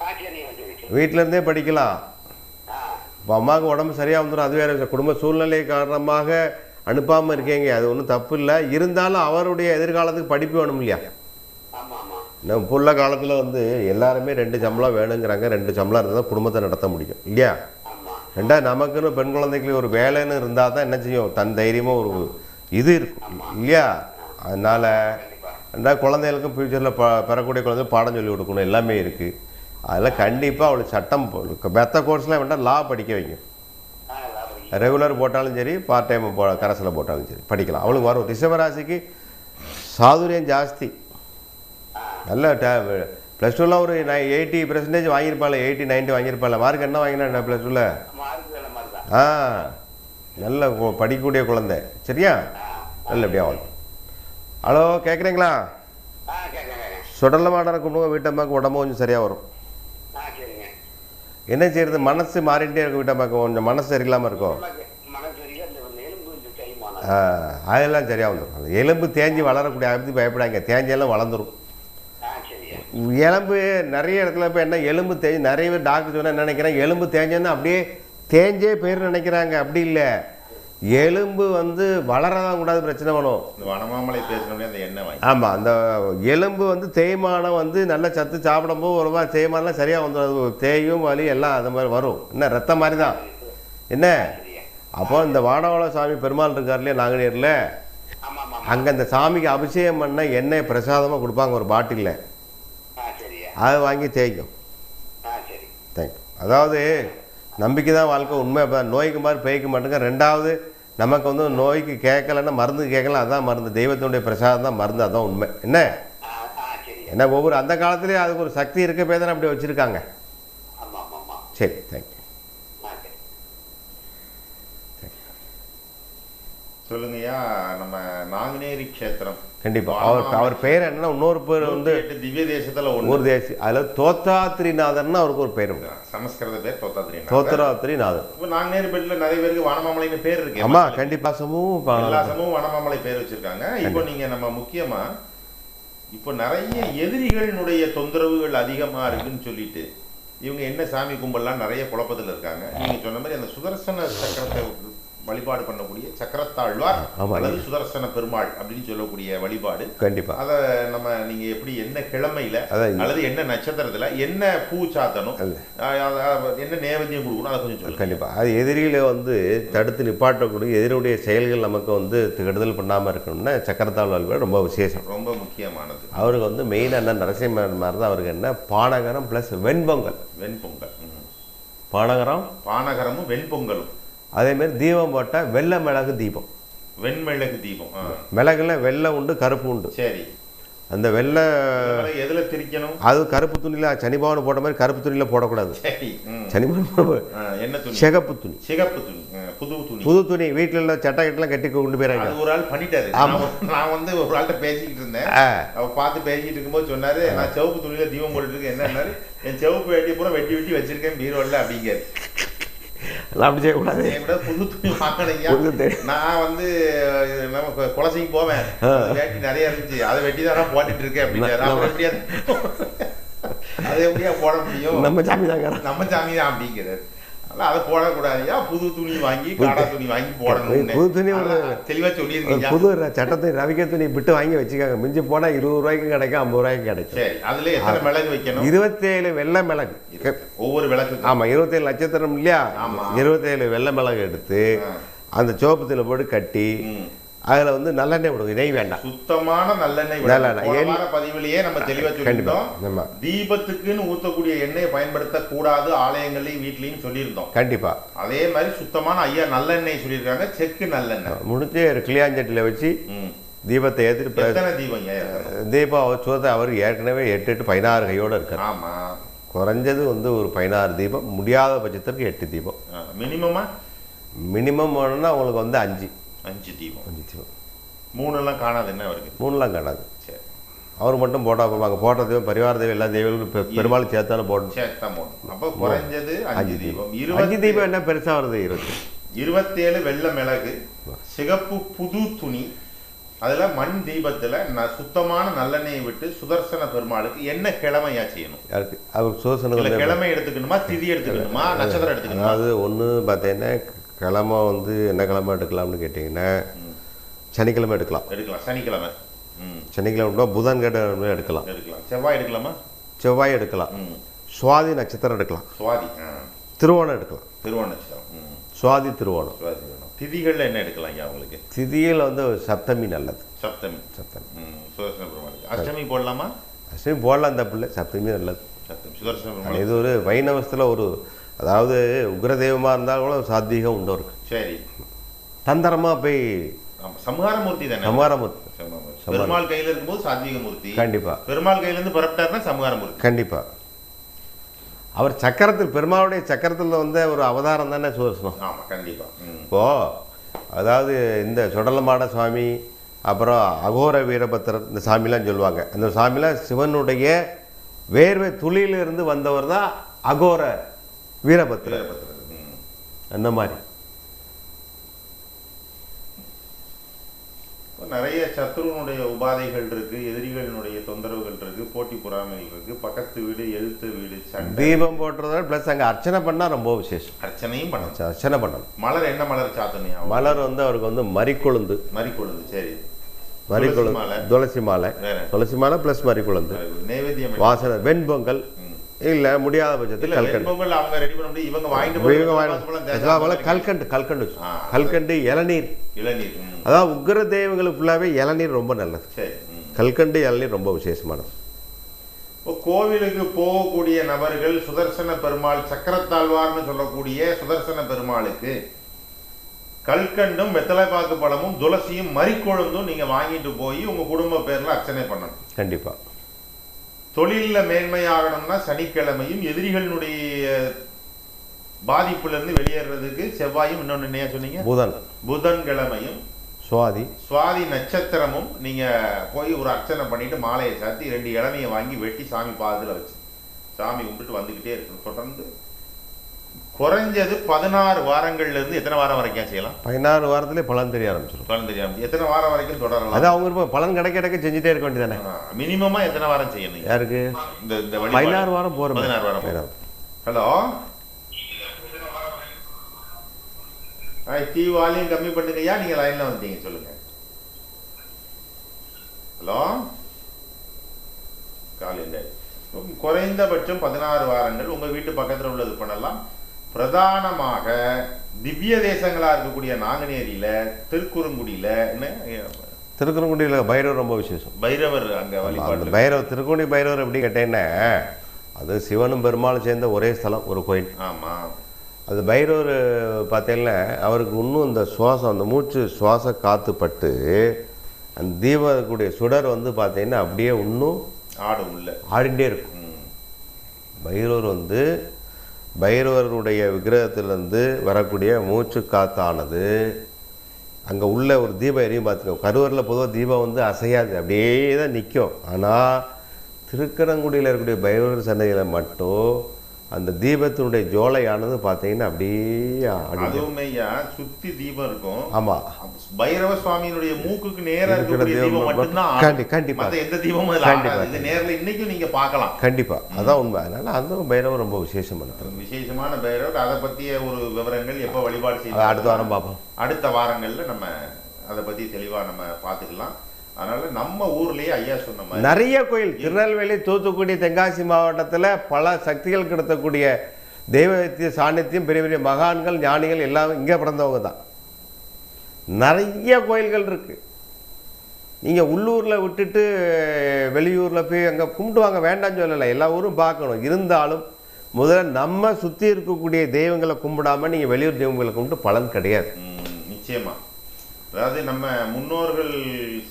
Speaker 5: சரி சரி.
Speaker 2: வீட்டிலேருந்தே படிக்கலாம். இப்போ அம்மாவுக்கு உடம்பு சரியாக வந்துடும், அது வேறு. குடும்ப சூழ்நிலை காரணமாக அனுப்பாமல் இருக்கீங்க, அது ஒன்றும் தப்பு இல்லை. இருந்தாலும் அவருடைய எதிர்காலத்துக்கு படிப்பு வேணும் இல்லையா? நம்ம புள்ள காலத்தில் வந்து எல்லாருமே 2 சம்பளம் வேணுங்கிறாங்க. 2 சம்பளம் இருந்தால் தான் குடும்பத்தை நடத்த முடியும் இல்லையா? ரெண்டாவது நமக்குன்னு பெண் குழந்தைக்கு ஒரு வேலைன்னு இருந்தால் தான் என்ன செய்யும், தன் தைரியமாக ஒரு இது இருக்கும் இல்லையா? அதனால் ரெண்டாவது குழந்தைகளுக்கும் ஃப்யூச்சரில் பெறக்கூடிய குழந்தை பாடம் சொல்லி கொடுக்கணும், எல்லாமே இருக்குது. அதில் கண்டிப்பாக அவளுக்கு சட்டம் மெத்த கோர்ஸ்லாம் வேண்டாம், லா படிக்க வைக்கும். ரெகுலர் போட்டாலும் சரி, பார்ட் டைம் கரஸில் போட்டாலும் சரி படிக்கலாம். அவளுக்கு வரும். ரிஷபராசிக்கு சாதுரியம் ஜாஸ்தி. நல்ல +2லாம் ஒரு 80% வாங்கியிருப்பாள், 80-90 வாங்கியிருப்பாள். மார்க் என்ன வாங்கினா +2ல? நல்ல படிக்கக்கூடிய குழந்தை. சரியா? நல்லபடியாக ஆகும். ஹலோ, கேட்குறீங்களா? சுடல மாடனை கூப்பிடுங்க, வீட்டம்மாக்கு உடம்பு கொஞ்சம் சரியாக வரும். என்ன செய்யறது, மனசு மாறிட்டே இருக்கும். வீட்டம்மாக்கு கொஞ்சம் மனசு சரியில்லாமல் இருக்கும். அதெல்லாம் சரியாக வந்துடும். அந்த எலும்பு தேஞ்சி வளரக்கூடிய அப்படி பயப்படாங்க, தேஞ்செல்லாம் வளர்ந்துடும். எலும்பு நிறைய இடத்துல இப்போ என்ன எலும்பு தேஞ்சு, நிறைய பேர் டாக்டர் சொன்னால் என்ன நினைக்கிறாங்க, எலும்பு தேஞ்சோன்னா அப்படியே தேஞ்சே பேர் நினைக்கிறாங்க. அப்படி இல்லை, எலும்பு வந்து வளரதான் கூடாது, பிரச்சனை வரும்.
Speaker 1: வனமாமலை பேசணும்னே அந்த எண்ணெய் வாங்கி.
Speaker 2: ஆமாம், அந்த எலும்பு வந்து தேய்மானம் வந்து நல்ல சத்து சாப்பிடும்போது ஒரு மாதிரி தேய்மானம்லாம் சரியாக வந்துடும். தேயும் வலி எல்லாம் அது மாதிரி வரும். என்ன ரத்தம் மாதிரி தான் என்ன. அப்போ இந்த வானவள சாமி பெருமாள் இருக்கார் இல்லையா நாங்குநேரில், அங்கே அந்த சாமிக்கு அபிஷேகம் பண்ண எண்ணெய் பிரசாதமாக கொடுப்பாங்க ஒரு பாட்டிலில். அதை வாங்கி தேய்க்கும். தேங்க்யூ. அதாவது நம்பிக்கை தான் வாழ்க்கை. உண்மை நோய்க்கு மாதிரி பேய்க்க மாட்டேங்க. ரெண்டாவது நமக்கு வந்து நோய்க்கு கேட்கலன்னா மருந்து கேட்கலாம், அதுதான் மருந்து. தெய்வத்தினுடைய பிரசாதம் தான் மருந்து, அதுதான் உண்மை. என்ன என்ன ஒவ்வொரு அந்த காலத்துலேயே அதுக்கு ஒரு சக்தி இருக்க போய் தானே அப்படி வச்சுருக்காங்க. சரி, தேங்க்யூ.
Speaker 1: சொல்லுங்கய்யா. நம்ம நாங்குநேரி க்ஷேத்திரம்
Speaker 2: கண்டிப்பாக அவர் பெயர் என்னன்னா, இன்னொரு பேர் வந்து
Speaker 1: திவ்ய தேசத்தில்
Speaker 2: ஒரு தேசி, அதில் தோத்தாத்ரிநாதர்னு அவருக்கு ஒரு பேர் உண்டு.
Speaker 1: சமஸ்கிருத பேர்
Speaker 2: தோத்தாத்ரிநாதர்.
Speaker 1: இப்போ நாங்குநேரி பேட்டில் நிறைய பேருக்கு வனமாமலைன்னு பேர் இருக்கு.
Speaker 2: ஆமாம், கண்டிப்பாக
Speaker 1: எல்லா சமூகம் வனமாமலை பேர் வச்சிருக்காங்க. இப்போ நீங்கள் நம்ம முக்கியமாக இப்போ நிறைய எதிரிகளினுடைய தொந்தரவுகள் அதிகமாக இருக்குன்னு சொல்லிட்டு இவங்க என்ன சாமி கும்பல்லாம் நிறைய குழப்பத்தில் இருக்காங்க. நீங்கள் சொன்ன மாதிரி அந்த சுதர்சன சக்கரத்தை வழிபாடு பண்ணக்கூடிய சக்கரத்தாழ்வார் அல்லது சுதர்சன பெருமாள் அப்படின்னு சொல்லக்கூடிய வழிபாடு
Speaker 2: கண்டிப்பா.
Speaker 1: அதை நம்ம நீங்க எப்படி என்ன கிழமையில அல்லது என்ன நட்சத்திரத்துல என்ன பூ சாத்தணும், என்ன நேவேத்தியம் கொடுக்கணும், அதை கொஞ்சம் சொல்லுங்க.
Speaker 2: கண்டிப்பா. அது எதிரிகளை வந்து தடுத்து நிப்பாட்டக்கூடிய எதிரியுடைய செயல்கள் நமக்கு வந்து கெடுதல் பண்ணாமல் இருக்கணும்னா சக்கரத்தாழ்வார் வழிபாடு ரொம்ப விசேஷம், ரொம்ப
Speaker 1: முக்கியமானது.
Speaker 2: அவருக்கு வந்து மெயினாக என்ன நரசிம்மன் மாதிரி தான் அவருக்கு என்ன பானகரம் ப்ளஸ் வெண்பொங்கல்.
Speaker 1: பானகரமும் வெண்பொங்கலும்
Speaker 2: அதேமாரி தீபம் போட்டால் வெள்ளை மிளகு தீபம்,
Speaker 1: வெண்மிளகு தீபம்.
Speaker 2: மிளகுல வெள்ளை உண்டு கருப்பு உண்டு.
Speaker 1: சரி,
Speaker 2: அந்த வெள்ளை
Speaker 1: எதுல திரிக்கணும்?
Speaker 2: அது கருப்பு துணியில சனிபவன் போட்ட மாதிரி கருப்பு துணியில போடக்கூடாது. சனிபவன்
Speaker 1: என்ன துணி?
Speaker 2: சிகப்பு துணி.
Speaker 1: சிகப்பு துணி, புது துணி.
Speaker 2: வீட்டுல உள்ள சட்டை கட்டெல்லாம் கட்டி கொண்டு போயிறாங்க.
Speaker 1: ஒரு ஆள் பண்ணிட்டாரு. நான் வந்து ஒரு ஆள்கிட்ட பேசிக்கிட்டு இருந்தேன், அவ பார்த்து பேசிக்கிட்டு இருக்கும்போது சொன்னாரு, நான் சிவப்பு துணியில தீபம் போட்டுட்டு இருக்கேன். என்னன்னாரு, என் சிவப்பு வேட்டியை பூரா வெட்டி வெட்டி வச்சிருக்கேன் பீரோல அப்படிங்காரு.
Speaker 2: அப்படி செய்யக்கூடாது,
Speaker 1: புது துணி வாங்கினீங்க. நான் வந்து நம்ம குலசைக்கு போவேன், வேட்டி நிறைய இருந்துச்சு, அதை வெட்டி தான் போட்டுட்டு இருக்கேன் அப்படிங்கிறாரு. அதை எப்படியா போட முடியும்?
Speaker 2: நம்ம சாமி தாங்க,
Speaker 1: நம்ம சாமி தான் அப்படிங்கிறாரு. அதை போடக்கூடாதுயா, புது துணி வாங்கி காடா துணி வாங்கி போடணும்.
Speaker 2: புது துணி
Speaker 1: தெளிவா சொல்லியிருக்கீங்க.
Speaker 2: புது சட்டத்தை ரவிக்க துணி விட்டு வாங்கி வச்சுக்காங்க. மிஞ்சி போனா 20 ரூபாய்க்கும் கிடைக்கும், 50 ரூபாய்க்கும் கிடைக்கும்.
Speaker 1: சரி, அதுல எத்தனை மிளகு வைக்கணும்?
Speaker 2: 27 வெள்ளை மிளகு.
Speaker 1: ஒவ்வொரு விளக்கு.
Speaker 2: ஆமா, 27 நட்சத்திரம் இல்லையா, 27 வெள்ளை மிளகு எடுத்து அந்த சோப்பத்தில் போட்டு கட்டி அதில் வந்து நல்லெண்ணெய் விடுங்க, நெய் வேண்டாம்.
Speaker 1: சுத்தமான நல்லெண்ணெய்
Speaker 2: நல்லெண்ணெய்.
Speaker 1: போன வார பதிவிலேயே நம்ம தெளிவா சொல்லியிருந்தோம்.
Speaker 2: ஆமா.
Speaker 1: தீபத்துக்குன்னு ஊத்தக்கூடிய எண்ணெயை பயன்படுத்த கூடாது, ஆலயங்களையும் வீட்லயும் சொல்லியிருந்தோம்.
Speaker 2: கண்டிப்பா
Speaker 1: அதே மாதிரி சுத்தமான ஐயா நல்லெண்ணெய் சொல்லியிருக்காங்க, செக்கு நல்லெண்ணெய்.
Speaker 2: முடிஞ்சு கிளியாஞ்சட்டியில் வச்சு தீபத்தை ஏற்றிட்டு
Speaker 1: எத்தனை தீபம்
Speaker 2: தீபம் சோத்தை அவர் ஏற்கனவே 8 16 கையோடு இருக்கார்.
Speaker 1: ஆமா,
Speaker 2: குறைஞ்சது வந்து ஒரு 16 தீபம், முடியாத பட்சத்திற்கு 8 தீபம்
Speaker 1: மினிமமா.
Speaker 2: மினிமம் வேணும்னா உங்களுக்கு வந்து
Speaker 1: 5 தீபம்.
Speaker 2: 5 தீபம்.
Speaker 1: 3 காணாது என்ன அவருக்கு?
Speaker 2: 3 காணாது.
Speaker 1: சரி,
Speaker 2: அவர் மட்டும் போட்டால் போவாங்க. போட்ட தெய்வம் பரிவார தெய்வம் எல்லா தெய்வங்களும் பெரும்பாலும் சேர்த்தாலும் போடணும்.
Speaker 1: சேர்த்தான் போடணும். அப்போ குறைஞ்சது 5 தீபம்.
Speaker 2: 5 தீபம் என்ன பெருசா வருது?
Speaker 1: 27 வெள்ளை மிளகு, சிகப்பு புது துணி, அதுல மண் தீபத்துல சுத்தமான நல்லெண்ணெயை விட்டு சுதர்சன பெருமாளுக்கு என்ன கிழமையா செய்யணும்?
Speaker 2: அவர் சுதர்சன
Speaker 1: கிழமை எடுத்துக்கணுமா, திதி எடுத்துக்கணுமா, நட்சத்திரம் எடுத்துக்கணுமா?
Speaker 2: அது ஒன்று பார்த்தீங்கன்னா கிழமை வந்து என்ன கிழமை எடுக்கலாம்னு கேட்டிங்கன்னா சனிக்கிழமை எடுக்கலாம்.
Speaker 1: சனிக்கிழமை.
Speaker 2: சனிக்கிழமை புதன் கிழமை எடுக்கலாம்.
Speaker 1: செவ்வாய் எடுக்கலாமா?
Speaker 2: செவ்வாய் எடுக்கலாம். சுவாதி நட்சத்திரம் எடுக்கலாம்.
Speaker 1: சுவாதி.
Speaker 2: திருவோணம் எடுக்கலாம்.
Speaker 1: திருவோண நட்சத்திரம்.
Speaker 2: சுவாதி திருவோணம்.
Speaker 1: திதிகள்ல என்ன எடுக்கலாம் ஐயா உங்களுக்கு?
Speaker 2: திதியில் வந்து சப்தமி நல்லது.
Speaker 1: சப்தமி. சுதர்சன பெருமாளுக்கு. அஷ்டமி போடலாமா?
Speaker 2: அஷ்டமி போடலாம், அந்த பிள்ளை. சப்தமி நல்லது.
Speaker 1: சுதர்சன பெருமாள்
Speaker 2: இது ஒரு வைணவத்தில் ஒரு, அதாவது உக்ரதெய்வமாக இருந்தால் கூட சாத்வீகம் உண்டு இருக்கு.
Speaker 1: சரி,
Speaker 2: தந்திரமா போய்
Speaker 1: சம்ஹாரமூர்த்தி தானே.
Speaker 2: சம்ஹாரமூர்த்தி.
Speaker 1: பெருமாள் கையில இருக்கும்போது சாத்வீக மூர்த்தி.
Speaker 2: கண்டிப்பா.
Speaker 1: பெருமாள் கையில இருந்து புறப்பட்டாருன்னா சம்ஹாரமூர்த்தி.
Speaker 2: கண்டிப்பா. அவர் சக்கரத்தில், பெருமாளுடைய சக்கரத்தில் வந்து ஒரு அவதாரம் தானே சுதர்சனம்.
Speaker 1: ஆமா, கண்டிப்பா.
Speaker 2: இப்போ அதாவது இந்த சுடலமாட சுவாமி, அப்புறம் அகோர வீரபத்திரர், இந்த சாமிலாம் சொல்லுவாங்க. அந்த சாமிலாம் சிவனுடைய வேர்வை துளியிலிருந்து வந்தவர் தான் அகோர வீரபத்திரர். அந்த மாதிரி
Speaker 1: நிறைய சத்ருனுடைய உபாதைகள் இருக்கு, எதிரிகளினுடைய தொந்தரவுகள் இருக்கு, போட்டி பொறாமைகள் இருக்கு, பக்கத்து வீடு, எழுத்து வீடு,
Speaker 2: தீபம் போட்டுறதோட பிளஸ் அங்கே அர்ச்சனை பண்ணால் ரொம்ப விசேஷம்.
Speaker 1: அர்ச்சனையும் பண்ணணும்.
Speaker 2: அர்ச்சனை பண்ணணும்.
Speaker 1: மலர் என்ன மலர் சாத்தனையா?
Speaker 2: மலர் வந்து அவருக்கு வந்து மறிக்கொழுந்து.
Speaker 1: மறிக்கொழுந்து. சரி,
Speaker 2: மறிக்கொழுந்து, துளசி மாலை. துளசி மாலை பிளஸ் மறிக்கொழுந்து.
Speaker 1: நைவேத்தியம்
Speaker 2: வாசனை வெண்பொங்கல். இல்ல முடியாத பட்சத்தில் கல்கண்டு.
Speaker 1: அவங்க ரெடி பண்ண முடியும், இவங்க வாங்கிட்டு
Speaker 2: கல்கண்டு. கல்கண்டு, இளநீர்.
Speaker 1: இளநீர்.
Speaker 2: அதாவது உக்ர தெய்வங்களுக்கு ஃபுல்லாவே இளநீர் ரொம்ப நல்லது. கல்கண்டு, இளநீர் ரொம்ப விசேஷமானது.
Speaker 1: இப்போ கோவிலுக்கு போகக்கூடிய நபர்கள் சுதர்சன பெருமாள், சக்கரத்தாழ்வார்னு சொல்லக்கூடிய சுதர்சன பெருமாளுக்கு கல்கண்டும், வெத்தலைப்பாக்கு பழமும், துளசியும், மறிக்கொழுந்தும் நீங்க வாங்கிட்டு போய் உங்க குடும்ப பேர்ல அர்ச்சனை பண்ணணும்.
Speaker 2: கண்டிப்பா.
Speaker 1: தொழிலில் மேன்மையாகணும்னா சனிக்கிழமையும், எதிரிகளினுடைய பாதிப்புலேருந்து வெளியேறதுக்கு செவ்வாயும், இன்னொன்று என்னையா சொன்னீங்க? புதன்கிழமையும், சுவாதி நட்சத்திரமும் நீங்க போய் ஒரு அர்ச்சனை பண்ணிட்டு மாலையை சாத்தி 2 இளநியை வாங்கி வெட்டி சாமி பாதத்தில் வச்சு சாமி கும்பிட்டு வந்துக்கிட்டே இருக்கணும். தொடர்ந்து குறைஞ்சது 16 வாரங்கள்ல இருந்து எத்தனை வாரம் வரைக்கும் செய்யலாம்?
Speaker 2: 16 வாரத்திலே பலன் தெரிய ஆரம்பிச்சிடும்.
Speaker 1: பலன் தெரியாம எத்தனை வாரம் வரைக்கும் தொடரலாம்?
Speaker 2: அது அவங்க பலன் கிடைக்க செஞ்சுட்டே இருக்க வேண்டியதானே.
Speaker 1: மினிமமா எத்தனை வாரம் செய்யணும்?
Speaker 2: யாருக்கு?
Speaker 1: இந்த
Speaker 2: 16 வாரம் போறோம்.
Speaker 1: 16 வாரம். ஹலோ, டீ வால்யூம் கம்மி பண்ணுங்கய்யா. நீங்க லைன்ல வந்தீங்க, சொல்லுங்க. ஹலோ, காலையில் குறைந்தபட்சம் 16 வாரங்கள் உங்க வீட்டு பக்கத்தில் உள்ளது பண்ணலாம். பிரதானமாக திவ்ய தேசங்களா இருக்கக்கூடிய நாங்குநேரியில, திருக்குறுங்குடியில,
Speaker 2: திருக்குறுங்குடியில பைரவர் ரொம்ப விசேஷம்.
Speaker 1: பைரவர் அங்க வழிபாடு.
Speaker 2: பைரவர், திருக்குடி பைரவர் எப்படி கேட்டேன்னா, அது சிவனும் பெருமாளும் சேர்ந்த ஒரே ஸ்தலம், ஒரு கோயில்.
Speaker 1: ஆமா.
Speaker 2: அது பைரவர் பார்த்தீங்கன்னா அவருக்கு இன்னும் இந்த சுவாசம், அந்த மூச்சு சுவாச காத்து பட்டு அந்த தீபக்கூடிய சுடர் வந்து பார்த்தீங்கன்னா அப்படியே இன்னும் ஆடிண்டே இருக்கும். பைரவர் வந்து பைரவருடைய விக்கிரகத்திலிருந்து வரக்கூடிய மூச்சு காத்தானது அங்கே உள்ள ஒரு தீபம் எரியும். பார்த்துக்கோ, கருவறையில் பொதுவாக தீபம் வந்து அசையாது, அப்படியே தான் நிற்கும். ஆனால் திருக்கரங்குடியில் இருக்கக்கூடிய பைரவர் சன்னதியில் மட்டும் அந்த தீபத்தினுடைய ஜோலையானது பார்த்தீங்கன்னா அப்படியே
Speaker 1: சுத்தி தீபம் இருக்கும்.
Speaker 2: ஆமா,
Speaker 1: பைரவ சுவாமியினுடைய மூக்குக்கு நேரா இருக்கக்கூடிய தீபம் மட்டும்தான்.
Speaker 2: கண்டிப்பா
Speaker 1: எந்த தீபமும் இது நேர்ல இன்னைக்கும் நீங்க பார்க்கலாம்.
Speaker 2: கண்டிப்பா, அதான் உண்மை. அதனால அந்த பைரவர் ரொம்ப விசேஷமான
Speaker 1: பைரவர். அதை பத்திய ஒரு விவரங்கள் எப்ப வழிபாடு செய்யலாம்
Speaker 2: அடுத்த வாரம் பார்ப்போம்.
Speaker 1: அடுத்த வாரங்கள்ல நம்ம அதை பத்தி தெளிவா நம்ம பார்த்துக்கலாம். அதனால நம்ம ஊர்லயே ஐயா சொன்ன மாதிரி
Speaker 2: நிறைய கோயில், திருநெல்வேலி, தூத்துக்குடி, தென்காசி மாவட்டத்தில் பல சக்திகள் கிடைத்தக்கூடிய தெய்வத்திய சாநித்தியம், பெரிய பெரிய மகான்கள், ஞானிகள் எல்லாம் இங்கே பிறந்தவங்க தான். நிறைய கோயில்கள் இருக்குது. நீங்கள் உள்ளூரில் விட்டுட்டு வெளியூரில் போய் அங்கே கும்பிடுவாங்க, வேண்டாம்னு சொல்லலை, எல்லா ஊரும் பார்க்கணும். இருந்தாலும் முதல்ல நம்ம சுற்றி இருக்கக்கூடிய தெய்வங்களை கும்பிடாமல் நீங்கள் வெளியூர் தெய்வங்களை கும்பிட்டு பலன் கிடையாது.
Speaker 1: நிச்சயமா. அதாவது நம்ம முன்னோர்கள்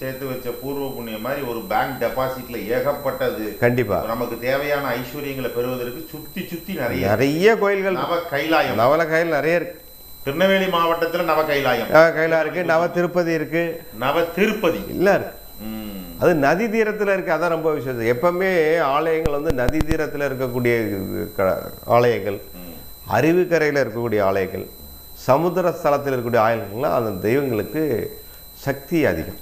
Speaker 1: சேர்த்து வச்ச பூர்வ புண்ணியம் மாதிரி ஒரு பேங்க் டெபாசிட்ல ஏகப்பட்டது.
Speaker 2: கண்டிப்பா
Speaker 1: நமக்கு தேவையான ஐஸ்வர்யங்களை பெறுவதற்கு சுத்தி சுத்தி
Speaker 2: நிறைய கோயில்கள்.
Speaker 1: நவ கைலாயம்,
Speaker 2: நவல கையில் நிறைய இருக்கு.
Speaker 1: திருநெல்வேலி மாவட்டத்துல நவ கைலாயம்,
Speaker 2: கைலா இருக்கு. நவ திருப்பதி இருக்கு.
Speaker 1: நவ திருப்பதி
Speaker 2: இல்ல இருக்கு. அது நதி தீரத்தில் இருக்குது. அதான் ரொம்ப விஷயம். எப்பவுமே ஆலயங்கள் வந்து நதி தீரத்தில் இருக்கக்கூடிய ஆலயங்கள், அருவிக்கரையில் இருக்கக்கூடிய ஆலயங்கள், சமுத்திர ஸ்தலத்தில் இருக்கக்கூடிய ஆலயங்கள்லாம் அந்த தெய்வங்களுக்கு சக்தி அதிகம்.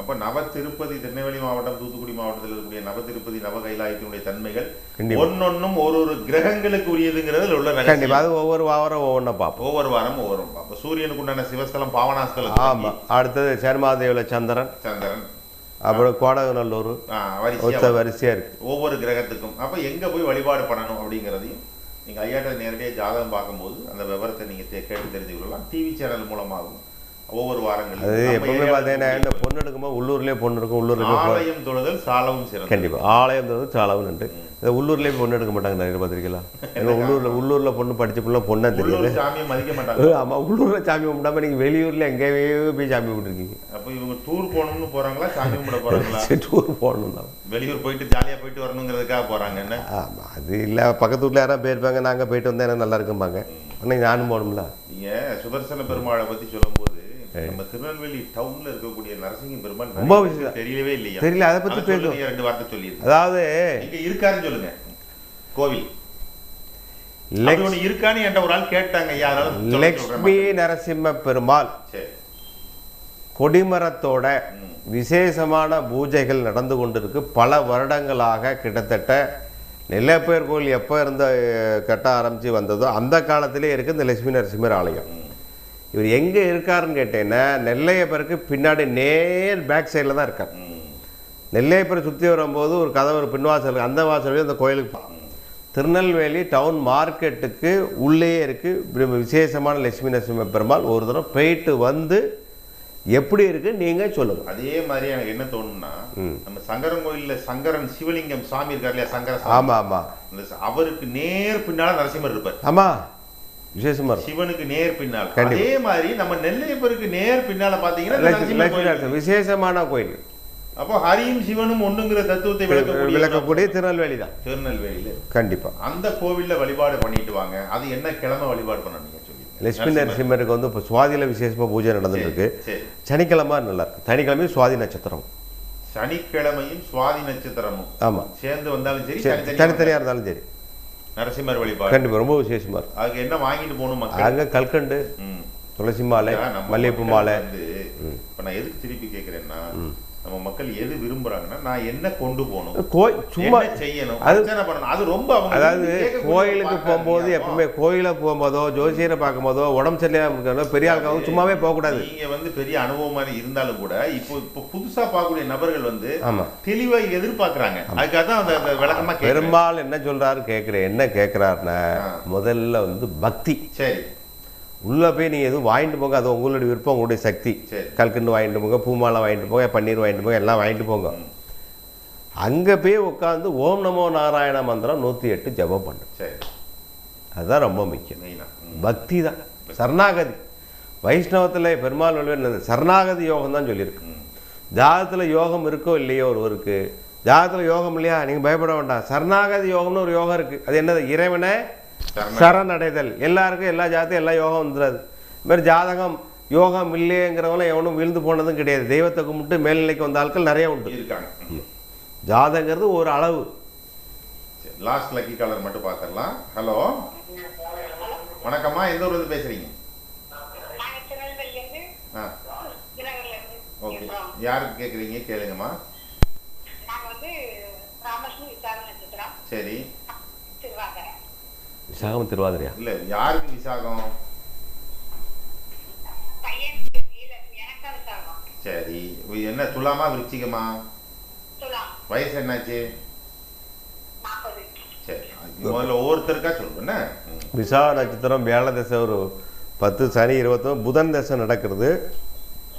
Speaker 1: அப்போ நவ திருப்பதி திருநெல்வேலி மாவட்டம் தூத்துக்குடி மாவட்டத்தில் இருக்கக்கூடிய நவ திருப்பதி நவ கைலாயத்தினுடைய தன்மைகள் ஒன்னொன்னும் ஒரு ஒரு கிரகங்களுக்கு உரியதுங்கிறதுல உள்ள
Speaker 2: கண்டிப்பாக. அது ஒவ்வொரு வாரம் ஒவ்வொன்றா பார்ப்போம்.
Speaker 1: ஒவ்வொரு வாரம் பார்ப்போம். சூரியனுக்கு உண்டான சிவஸ்தலம் பாவனாஸ்தலம்.
Speaker 2: ஆமாம். அடுத்தது சேர்மாதேவியில் சந்திரன், அப்புறம் கோடகநல்லூர், வரிசையா இருக்கு
Speaker 1: ஒவ்வொரு கிரகத்துக்கும். அப்ப எங்க போய் வழிபாடு பண்ணணும் அப்படிங்கிறதையும் நீங்க ஐயாட்ட நேரடியாக ஜாதகம் பார்க்கும்போது அந்த விவரத்தை நீங்க கேட்டு தெரிஞ்சு கொள்ளலாம். டிவி சேனல் மூலமாகவும் ஒவ்வொரு வாரங்கள்.
Speaker 2: அது எப்பவுமே பார்த்தீங்கன்னா இந்த பொண்ணு எடுக்கும்போது உள்ளூர்லேயே பொண்ணு இருக்கும். உள்ளூர்ல
Speaker 1: ஆலயம் தொழுதல் சாலவும் சிறப்பு.
Speaker 2: கண்டிப்பா ஆலயம் தொழுதல் சாலவும் நன்று. இந்த உள்ளூர்லேயே பொண்ணு எடுக்க மாட்டாங்க நிறைய பார்த்துருக்கலாம். உள்ளூர்ல பொண்ணு படிச்ச பிள்ளை பொண்ணா தெரியுது,
Speaker 1: சாமியை மதிக்க மாட்டாங்க.
Speaker 2: ஆமா, உள்ளூர்ல சாமி கும்பிடாம நீங்க வெளியூர்ல எங்கேயோ போய் சாமி கும்பிட்டுருக்கீங்க.
Speaker 1: அப்போ இவங்க டூர் போகணும்னு போறாங்களா, சாமி கும்பிட போறாங்களா?
Speaker 2: டூர் போகணும் தான்.
Speaker 1: வெளியூர் போயிட்டு ஜாலியா போயிட்டு வரணுங்கிறதுக்காக போறாங்க. என்ன
Speaker 2: ஆமா, அது இல்ல பக்கத்து வீட்டுல யாராவது போயிருப்பாங்க, நாங்க போயிட்டு வந்தா எனக்கு நல்லா இருக்கும்பாங்க. ஆனால் நானும் போகணும்ல.
Speaker 1: நீங்க சுதர்சன பெருமாளை பத்தி சொல்லும் போது நம்ம திருநெல்வேலி டவுன்ல இருக்கக்கூடிய நரசிங்க பெருமாள்
Speaker 2: ரொம்ப விஷயம்
Speaker 1: தெரியவே இல்லையா?
Speaker 2: தெரியல. அதை பத்தி பேசுவோம்.
Speaker 1: 2 வார்த்தை சொல்லி.
Speaker 2: அதாவது
Speaker 1: இங்க இருக்காருன்னு சொல்லுங்க. கோவில் இருக்கான்னு என்ற ஒரு ஆள் கேட்டாங்க.
Speaker 2: லட்சுமி நரசிம்ம பெருமாள் கொடிமரத்தோட விசேஷமான பூஜைகள் நடந்து கொண்டிருக்கு. பல வருடங்களாக கிட்டத்தட்ட நெல்லையப்பர் கோயில் எப்போ கட்ட ஆரம்பித்து வந்ததோ அந்த காலத்திலே இருக்குது இந்த லட்சுமி நரசிம்மர் ஆலயம். இவர் எங்கே இருக்காருன்னு கேட்டேன்னா நெல்லையப்பருக்கு பின்னாடி நேர் பேக் சைடில் தான் இருக்கார். நெல்லையப்பரை சுற்றி வரும்போது ஒரு கதவு, ஒரு பின்வாசல், அந்த வாசல் அந்த கோயிலுக்கு. திருநெல்வேலி டவுன் மார்க்கெட்டுக்கு உள்ளேயே இருக்குது விசேஷமான லட்சுமி நரசிம்ம பெருமாள். ஒரு தடவை போயிட்டு வந்து எப்படி இருக்கு நீங்க சொல்லுங்க.
Speaker 1: அதே மாதிரி எனக்கு என்ன தோணும்னா, நம்ம சங்கரன் கோயில்ல சங்கரன் சிவலிங்கம் சாமி இருக்காரு இல்லையா, சங்கர.
Speaker 2: ஆமா ஆமா.
Speaker 1: அவருக்கு நேர் பின்னால நரசிம்மர் இருப்பார்.
Speaker 2: ஆமா, விசேஷமா
Speaker 1: சிவனுக்கு நேர் பின்னால். அதே மாதிரி நம்ம நெல்லையப்பருக்கு நேர் பின்னால பாத்தீங்கன்னா
Speaker 2: விசேஷமான கோயில்.
Speaker 1: அப்போ ஹரியும் சிவனும் ஒண்ணுங்கிற தத்துவத்தை
Speaker 2: விளக்கக்கூடிய திருநெல்வேலி தான்.
Speaker 1: திருநெல்வேலியில
Speaker 2: கண்டிப்பா
Speaker 1: அந்த கோவில்ல வழிபாடு பண்ணிட்டு வாங்க. அது என்ன கிழமை வழிபாடு பண்ணணும் நீங்க சொல்லி?
Speaker 2: லட்சுமி நரசிம்மருக்கு வந்து இப்போ சுவாதியில விசேஷமா பூஜை நடந்துட்டு இருக்கு. சனிக்கிழமை நல்லா இருக்கு. சனிக்கிழமையும் சுவாதி நட்சத்திரம்,
Speaker 1: சனிக்கிழமையும் சுவாதி நட்சத்திரமும்
Speaker 2: ஆமா சேர்ந்து
Speaker 1: வந்தாலும் சரி,
Speaker 2: தனித்தனியா இருந்தாலும் சரி,
Speaker 1: நரசிம்மர் வழிபாடு
Speaker 2: கண்டிப்பா ரொம்ப விசேஷமா இருக்கு.
Speaker 1: அதுக்கு என்ன வாங்கிட்டு போகணும்?
Speaker 2: அங்க கல்கண்டு, துளசி மாலை, மல்லிகைப்பூ மாலை.
Speaker 1: இப்ப நான் எதுக்கு திருப்பி கேட்கிறேன்னா, நம்ம மக்கள் எது விரும்புறாங்கன்னா, நான் என்ன கொண்டு போகணும்,
Speaker 2: சும்மா
Speaker 1: செய்யணும், அது ரொம்ப.
Speaker 2: அதாவது கோயிலுக்கு போகும்போது எப்பவுமே கோயில போகும்போதோ ஜோசியரை பார்க்கும்போதோ உடம்பு சரியில்லாம பெரிய ஆளுக்காகவும் சும்மாவே போகக்கூடாது.
Speaker 1: நீங்க வந்து பெரிய அனுபவமா இருந்தாலும் கூட இப்போ புதுசா பார்க்கக்கூடிய நபர்கள் வந்து தெளிவா எதிர்பார்க்கறாங்க. அதுக்காக தான் அந்த விளக்கமா
Speaker 2: பெரும்பாலும் என்ன சொல்றாரு கேட்கிறேன். என்ன கேட்கிறாருன்னா, முதல்ல வந்து பக்தி.
Speaker 1: சரி,
Speaker 2: உள்ளே போய் நீங்கள் எதுவும் வாங்கிட்டு போங்க, அது உங்களுடைய விருப்பம், உங்களுடைய சக்தி. கல்கண்டு வாங்கிட்டு போங்க, பூமாலை வாங்கிட்டு போங்க, பன்னீர் வாங்கிட்டு போங்க, எல்லாம் வாங்கிட்டு போங்க. அங்கே போய் உட்காந்து ஓம் நமோ நாராயண மந்திரம் 108 ஜபம் பண்ணு. அதுதான் ரொம்ப முக்கியம். பக்தி தான், சரணாகதி. வைஷ்ணவத்தில் பெருமாள் வழிபாடு சரணாகதி யோகம் தான் சொல்லியிருக்கு. ஜாதகத்தில் யோகம் இருக்கோ இல்லையோ ஒருவருக்கு, ஜாதகத்தில் யோகம் இல்லையா நீங்கள் பயப்பட வேண்டாம். சரணாகதி யோகம்னு ஒரு யோகம் இருக்குது. அது என்னது? இறைவனை சரணடைதல். எல்லாருக்கும் எல்லா ஜாதகம் எல்லா யோகம் வந்துடாது. இது மாதிரி ஜாதகம் யோகம் இல்லைங்கிறவங்களும் எவனும் விழுந்து போனதும் கிடையாது. தெய்வத்தை கும்பிட்டு மேல்நிலைக்கு வந்த ஆட்கள் நிறைய உண்டு இருக்காங்க. ஜாதகங்கிறது ஒரு அளவு.
Speaker 1: லாஸ்ட் லக்கி காலர் மட்டும் பார்த்துடலாம். ஹலோ, வணக்கம்மா, எந்த ஊர்ல பேசுறீங்க? ஓகே, யாருக்கு கேட்குறீங்க கேளுங்கம்மா. சரி,
Speaker 2: விசாகம் திருவாதிரையா?
Speaker 1: இல்ல, யாருக்கு விசாகம்? சரி, என்ன துலாமா விருச்சிகமா? வயசு என்னாச்சு? சரி, முதல்ல ஒவ்வொருத்தருக்கா சொல்லுங்க.
Speaker 2: விசாக நட்சத்திரம் வேலை தசை ஒரு 10, சனி 21, புதன் தசை நடக்கிறது.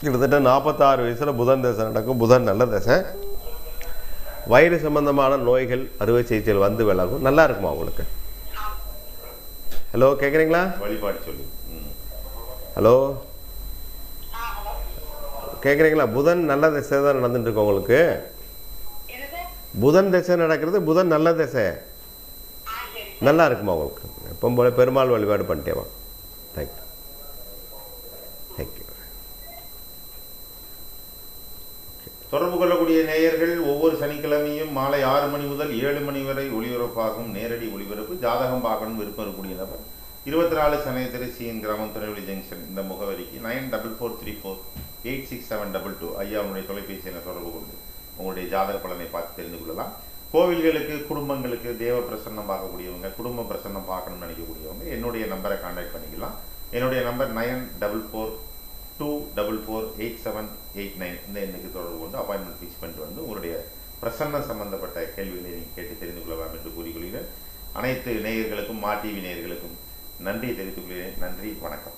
Speaker 2: கிட்டத்தட்ட 46 வயசில் புதன் தசை நடக்கும். புதன் நல்ல தசை. வயிறு சம்பந்தமான நோய்கள் அறுவை சிகிச்சைகள் வந்து விலகும். நல்லா இருக்குமா உங்களுக்கு? ஹலோ, கேட்குறீங்களா?
Speaker 1: வழிபாடு சொல்லி.
Speaker 2: ஹலோ, கேட்குறீங்களா? புதன் நல்ல திசை தான் நடந்துட்டு இருக்கு உங்களுக்கு. புதன் திசை நடக்கிறது. புதன் நல்ல திசை. நல்லா இருக்குமா உங்களுக்கு? எப்போ போல பெருமாள் வழிபாடு பண்ணிட்டேவா. Thank you, thank you.
Speaker 1: தொடர்பு கொள்ளக்கூடிய நேயர்கள் ஒவ்வொரு சனிக்கிழமையும் மாலை 6 மணி முதல் 7 மணி வரை ஒளிபரப்பாகும் நேரடி ஒளிபரப்பு. ஜாதகம் பார்க்கணும் விருப்பம் இருக்கக்கூடிய நபர் 24 சமயத்திரை சிஎன் கிராமம் திருநெல்வேலி ஜங்ஷன் இந்த முகவரிக்கு 9444866722 ஐயாவுடைய தொலைபேசி என தொடர்பு கொண்டு உங்களுடைய ஜாதக பலனை பார்த்து தெரிந்து கொள்ளலாம். கோவில்களுக்கு, குடும்பங்களுக்கு தேவ பிரசன்னம் பார்க்கக்கூடியவங்க, குடும்ப பிரசன்னம் பார்க்கணும்னு நினைக்கக்கூடியவங்க என்னுடைய நம்பரை கான்டாக்ட் பண்ணிக்கலாம். என்னுடைய நம்பர் 9442448789 இந்த எண்ணுக்கு தொடர்பு கொண்டு அப்பாயின்மெண்ட் ஃபிக்ஸ் பண்ணிட்டு வந்து உங்களுடைய பிரசன்ன சம்பந்தப்பட்ட கேள்விகளை நீங்கள் கேட்டு தெரிந்து கொள்ளலாம் என்று கூறிக்கொள்கிறேன். அனைத்து நேயர்களுக்கும், மா டிவி நேயர்களுக்கும் நன்றி தெரிவித்துக் கொள்கிறேன். நன்றி, வணக்கம்.